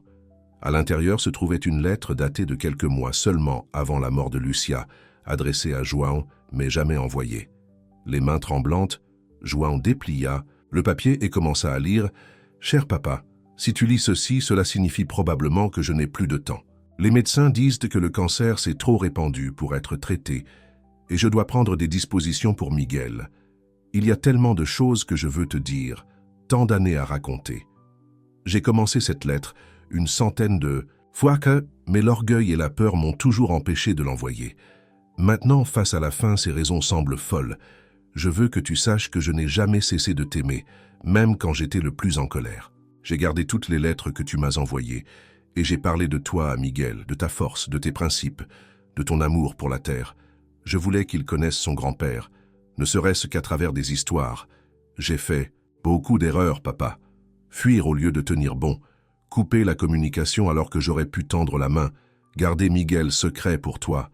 Speaker 1: À l'intérieur se trouvait une lettre datée de quelques mois seulement avant la mort de Lucia, adressée à João, mais jamais envoyée. Les mains tremblantes, João déplia le papier et commença à lire « Cher papa, si tu lis ceci, cela signifie probablement que je n'ai plus de temps. Les médecins disent que le cancer s'est trop répandu pour être traité et je dois prendre des dispositions pour Miguel. Il y a tellement de choses que je veux te dire, tant d'années à raconter. J'ai commencé cette lettre une centaine de fois mais l'orgueil et la peur m'ont toujours empêché de l'envoyer. Maintenant, face à la fin, ces raisons semblent folles. Je veux que tu saches que je n'ai jamais cessé de t'aimer, même quand j'étais le plus en colère. J'ai gardé toutes les lettres que tu m'as envoyées, et j'ai parlé de toi à Miguel, de ta force, de tes principes, de ton amour pour la terre. Je voulais qu'il connaisse son grand-père, ne serait-ce qu'à travers des histoires. J'ai fait beaucoup d'erreurs, papa. Fuir au lieu de tenir bon, couper la communication alors que j'aurais pu tendre la main, garder Miguel secret pour toi.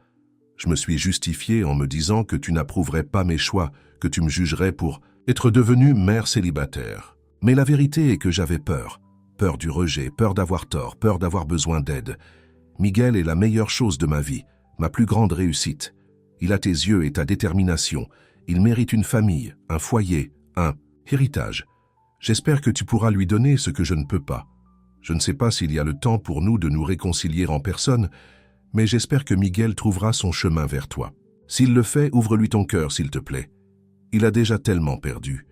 Speaker 1: Je me suis justifié en me disant que tu n'approuverais pas mes choix, que tu me jugerais pour être devenue mère célibataire. Mais la vérité est que j'avais peur. Peur du rejet, peur d'avoir tort, peur d'avoir besoin d'aide. Miguel est la meilleure chose de ma vie, ma plus grande réussite. Il a tes yeux et ta détermination. Il mérite une famille, un foyer, un héritage. J'espère que tu pourras lui donner ce que je ne peux pas. Je ne sais pas s'il y a le temps pour nous de nous réconcilier en personne, mais j'espère que Miguel trouvera son chemin vers toi. S'il le fait, ouvre-lui ton cœur, s'il te plaît. Il a déjà tellement perdu.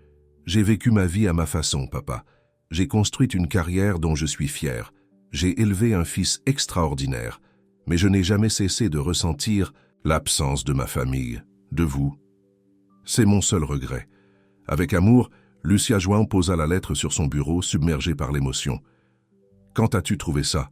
Speaker 1: J'ai vécu ma vie à ma façon, papa. J'ai construit une carrière dont je suis fier. J'ai élevé un fils extraordinaire. Mais je n'ai jamais cessé de ressentir l'absence de ma famille, de vous. C'est mon seul regret. Avec amour, Lucia João posa la lettre sur son bureau, submergée par l'émotion. « Quand as-tu trouvé ça »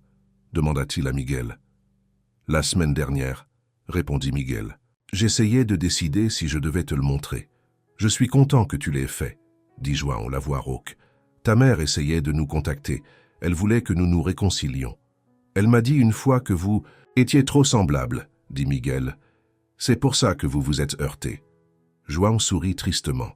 Speaker 1: demanda-t-il à Miguel. « La semaine dernière » répondit Miguel. « J'essayais de décider si je devais te le montrer. Je suis content que tu l'aies fait, » dit João, la voix rauque. « Ta mère essayait de nous contacter. Elle voulait que nous nous réconcilions. Elle m'a dit une fois que vous étiez trop semblables, » dit Miguel. « C'est pour ça que vous vous êtes heurtés. » João sourit tristement.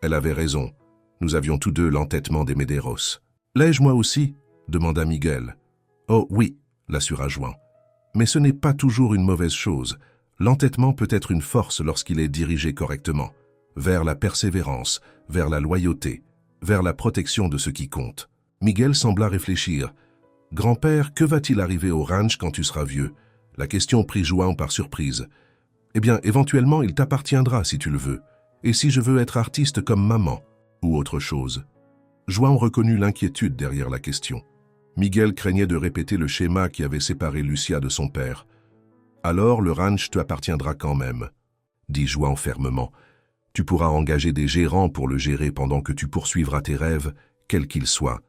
Speaker 1: Elle avait raison. Nous avions tous deux l'entêtement des Medeiros. « L'ai-je moi aussi » demanda Miguel. « Oh oui » l'assura João. « Mais ce n'est pas toujours une mauvaise chose. L'entêtement peut être une force lorsqu'il est dirigé correctement, vers la persévérance, vers la loyauté, vers la protection de ce qui compte. » Miguel sembla réfléchir. « Grand-père, que va-t-il arriver au ranch quand tu seras vieux ?» La question prit João par surprise. « Eh bien, éventuellement, il t'appartiendra si tu le veux. Et si je veux être artiste comme maman, ou autre chose ?» João reconnut l'inquiétude derrière la question. Miguel craignait de répéter le schéma qui avait séparé Lucia de son père. « Alors le ranch t'appartiendra quand même, » dit João fermement. « Tu pourras engager des gérants pour le gérer pendant que tu poursuivras tes rêves, quels qu'ils soient.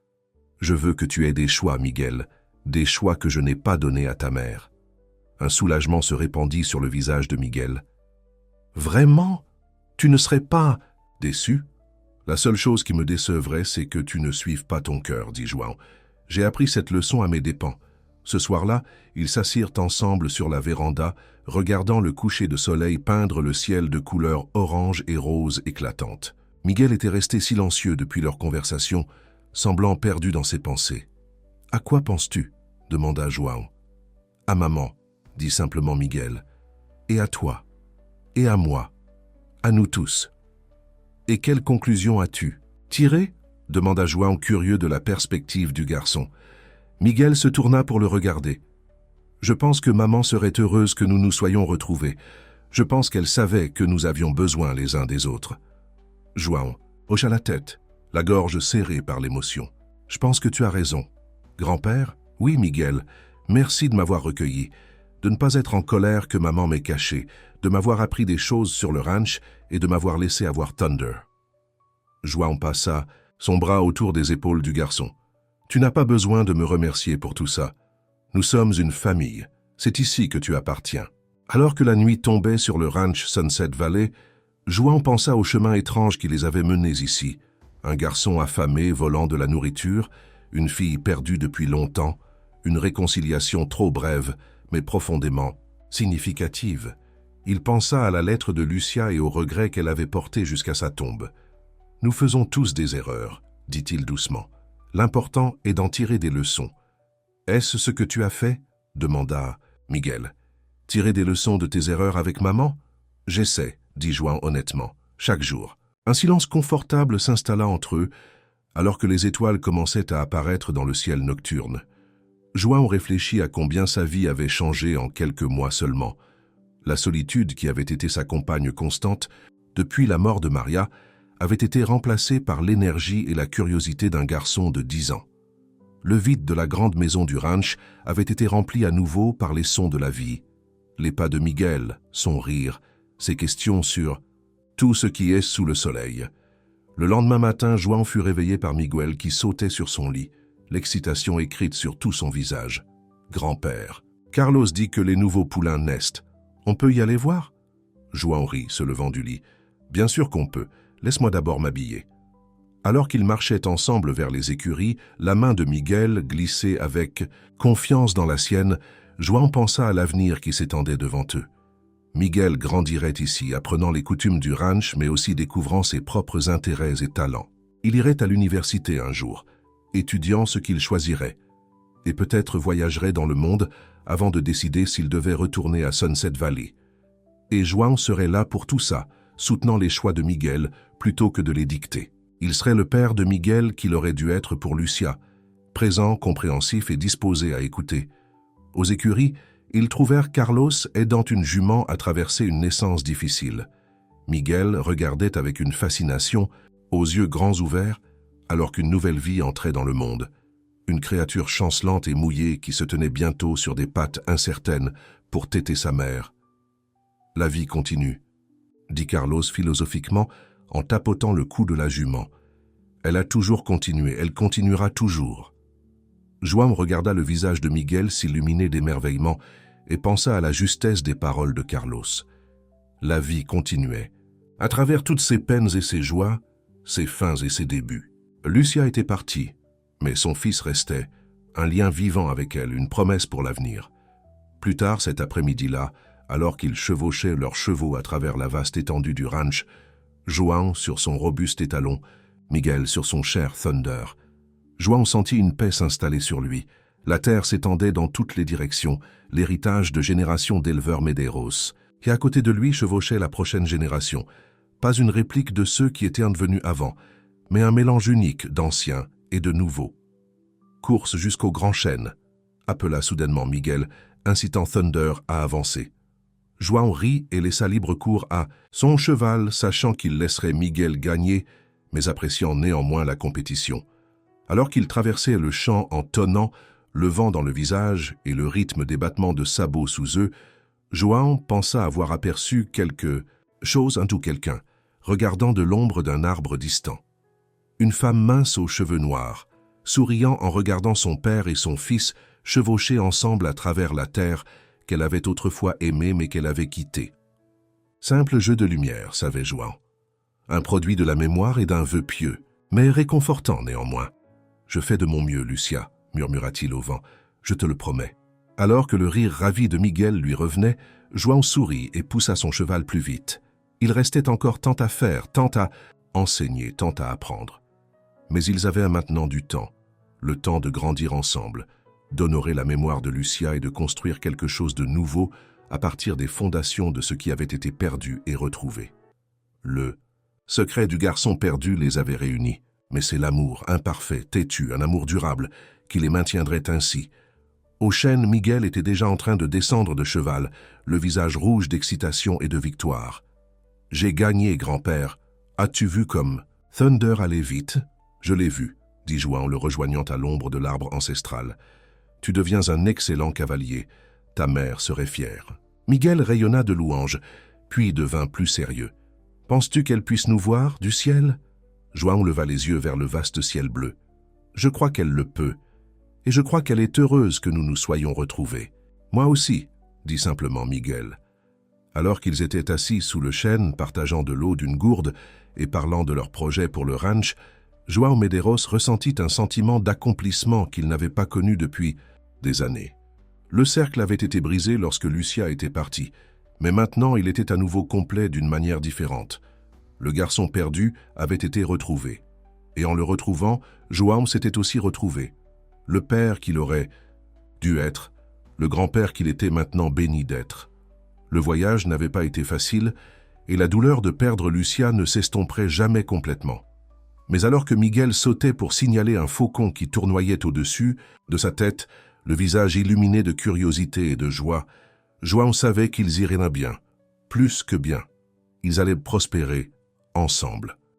Speaker 1: Je veux que tu aies des choix, Miguel, des choix que je n'ai pas donnés à ta mère. » Un soulagement se répandit sur le visage de Miguel. « Vraiment ? Tu ne serais pas déçu ? La seule chose qui me décevrait, c'est que tu ne suives pas ton cœur, dit João. J'ai appris cette leçon à mes dépens. Ce soir-là, ils s'assirent ensemble sur la véranda, regardant le coucher de soleil peindre le ciel de couleurs orange et rose éclatantes. Miguel était resté silencieux depuis leur conversation, semblant perdu dans ses pensées. « À quoi penses-tu » demanda João. « À maman » dit simplement Miguel. « Et à toi. Et à moi. À nous tous. » « Et quelle conclusion as-tu tirée » demanda João, curieux de la perspective du garçon. Miguel se tourna pour le regarder. « Je pense que maman serait heureuse que nous nous soyons retrouvés. Je pense qu'elle savait que nous avions besoin les uns des autres. » João hocha la tête, la gorge serrée par l'émotion. « Je pense que tu as raison. Grand-père ? Oui, Miguel. Merci de m'avoir recueilli. De ne pas être en colère que maman m'ait caché, de m'avoir appris des choses sur le ranch et de m'avoir laissé avoir Thunder. » João passa son bras autour des épaules du garçon. « Tu n'as pas besoin de me remercier pour tout ça. Nous sommes une famille. C'est ici que tu appartiens. » Alors que la nuit tombait sur le ranch Sunset Valley, João pensa au chemin étrange qui les avait menés ici. Un garçon affamé volant de la nourriture, une fille perdue depuis longtemps, une réconciliation trop brève, mais profondément significative. Il pensa à la lettre de Lucia et aux regrets qu'elle avait portés jusqu'à sa tombe. « Nous faisons tous des erreurs, » dit-il doucement. « L'important est d'en tirer des leçons. »« Est-ce ce que tu as fait ?» demanda Miguel. « Tirer des leçons de tes erreurs avec maman ?»« J'essaie, » dit João honnêtement, « chaque jour. » Un silence confortable s'installa entre eux, alors que les étoiles commençaient à apparaître dans le ciel nocturne. João réfléchit à combien sa vie avait changé en quelques mois seulement. La solitude qui avait été sa compagne constante depuis la mort de Maria avait été remplacée par l'énergie et la curiosité d'un garçon de 10 ans. Le vide de la grande maison du ranch avait été rempli à nouveau par les sons de la vie. Les pas de Miguel, son rire, ses questions sur tout ce qui est sous le soleil. Le lendemain matin, João fut réveillé par Miguel qui sautait sur son lit, l'excitation écrite sur tout son visage. « Grand-père, Carlos dit que les nouveaux poulains naissent. On peut y aller voir ?» João rit, se levant du lit. « Bien sûr qu'on peut. Laisse-moi d'abord m'habiller. » Alors qu'ils marchaient ensemble vers les écuries, la main de Miguel glissait avec confiance dans la sienne. João pensa à l'avenir qui s'étendait devant eux. Miguel grandirait ici, apprenant les coutumes du ranch, mais aussi découvrant ses propres intérêts et talents. Il irait à l'université un jour, étudiant ce qu'il choisirait, et peut-être voyagerait dans le monde avant de décider s'il devait retourner à Sunset Valley. Et João serait là pour tout ça, soutenant les choix de Miguel plutôt que de les dicter. Il serait le père de Miguel qu'il aurait dû être pour Lucia, présent, compréhensif et disposé à écouter. Aux écuries, ils trouvèrent Carlos aidant une jument à traverser une naissance difficile. Miguel regardait avec une fascination, aux yeux grands ouverts, alors qu'une nouvelle vie entrait dans le monde. Une créature chancelante et mouillée qui se tenait bientôt sur des pattes incertaines pour téter sa mère. « La vie continue », dit Carlos philosophiquement en tapotant le cou de la jument. « Elle a toujours continué, elle continuera toujours. » João regarda le visage de Miguel s'illuminer d'émerveillement et pensa à la justesse des paroles de Carlos. La vie continuait. À travers toutes ses peines et ses joies, ses fins et ses débuts. Lucia était partie, mais son fils restait, un lien vivant avec elle, une promesse pour l'avenir. Plus tard cet après-midi-là, alors qu'ils chevauchaient leurs chevaux à travers la vaste étendue du ranch, João sur son robuste étalon, Miguel sur son cher Thunder, João sentit une paix s'installer sur lui. La terre s'étendait dans toutes les directions, l'héritage de générations d'éleveurs Medeiros. Et à côté de lui chevauchait la prochaine génération. Pas une réplique de ceux qui étaient advenus avant, mais un mélange unique d'anciens et de nouveaux. « Course jusqu'au grand chêne », appela soudainement Miguel, incitant Thunder à avancer. João rit et laissa libre cours à son cheval, sachant qu'il laisserait Miguel gagner, mais appréciant néanmoins la compétition. Alors qu'il traversait le champ en tonnant, le vent dans le visage et le rythme des battements de sabots sous eux, João pensa avoir aperçu quelque chose, ou quelqu'un, regardant de l'ombre d'un arbre distant. Une femme mince aux cheveux noirs, souriant en regardant son père et son fils chevaucher ensemble à travers la terre qu'elle avait autrefois aimée mais qu'elle avait quittée. Simple jeu de lumière, savait João. Un produit de la mémoire et d'un vœu pieux, mais réconfortant néanmoins. « Je fais de mon mieux, Lucia », murmura-t-il au vent, « je te le promets. » Alors que le rire ravi de Miguel lui revenait, João sourit et poussa son cheval plus vite. Il restait encore tant à faire, tant à enseigner, tant à apprendre. Mais ils avaient maintenant du temps, le temps de grandir ensemble, d'honorer la mémoire de Lucia et de construire quelque chose de nouveau à partir des fondations de ce qui avait été perdu et retrouvé. Le secret du garçon perdu les avait réunis. Mais c'est l'amour, imparfait, têtu, un amour durable, qui les maintiendrait ainsi. Au chêne, Miguel était déjà en train de descendre de cheval, le visage rouge d'excitation et de victoire. « J'ai gagné, grand-père. As-tu vu comme Thunder allait vite ?»« Je l'ai vu, » dit João, le rejoignant à l'ombre de l'arbre ancestral. « Tu deviens un excellent cavalier. Ta mère serait fière. » Miguel rayonna de louanges, puis devint plus sérieux. « Penses-tu qu'elle puisse nous voir, du ciel ?» João leva les yeux vers le vaste ciel bleu. « Je crois qu'elle le peut, et je crois qu'elle est heureuse que nous nous soyons retrouvés. »« Moi aussi, » dit simplement Miguel. Alors qu'ils étaient assis sous le chêne, partageant de l'eau d'une gourde et parlant de leurs projets pour le ranch, João Medeiros ressentit un sentiment d'accomplissement qu'il n'avait pas connu depuis des années. Le cercle avait été brisé lorsque Lucia était partie, mais maintenant il était à nouveau complet d'une manière différente. Le garçon perdu avait été retrouvé. Et en le retrouvant, João s'était aussi retrouvé. Le père qu'il aurait dû être, le grand-père qu'il était maintenant béni d'être. Le voyage n'avait pas été facile, et la douleur de perdre Lucia ne s'estomperait jamais complètement. Mais alors que Miguel sautait pour signaler un faucon qui tournoyait au-dessus de sa tête, le visage illuminé de curiosité et de joie, João savait qu'ils iraient bien, plus que bien. Ils allaient prospérer ensemble.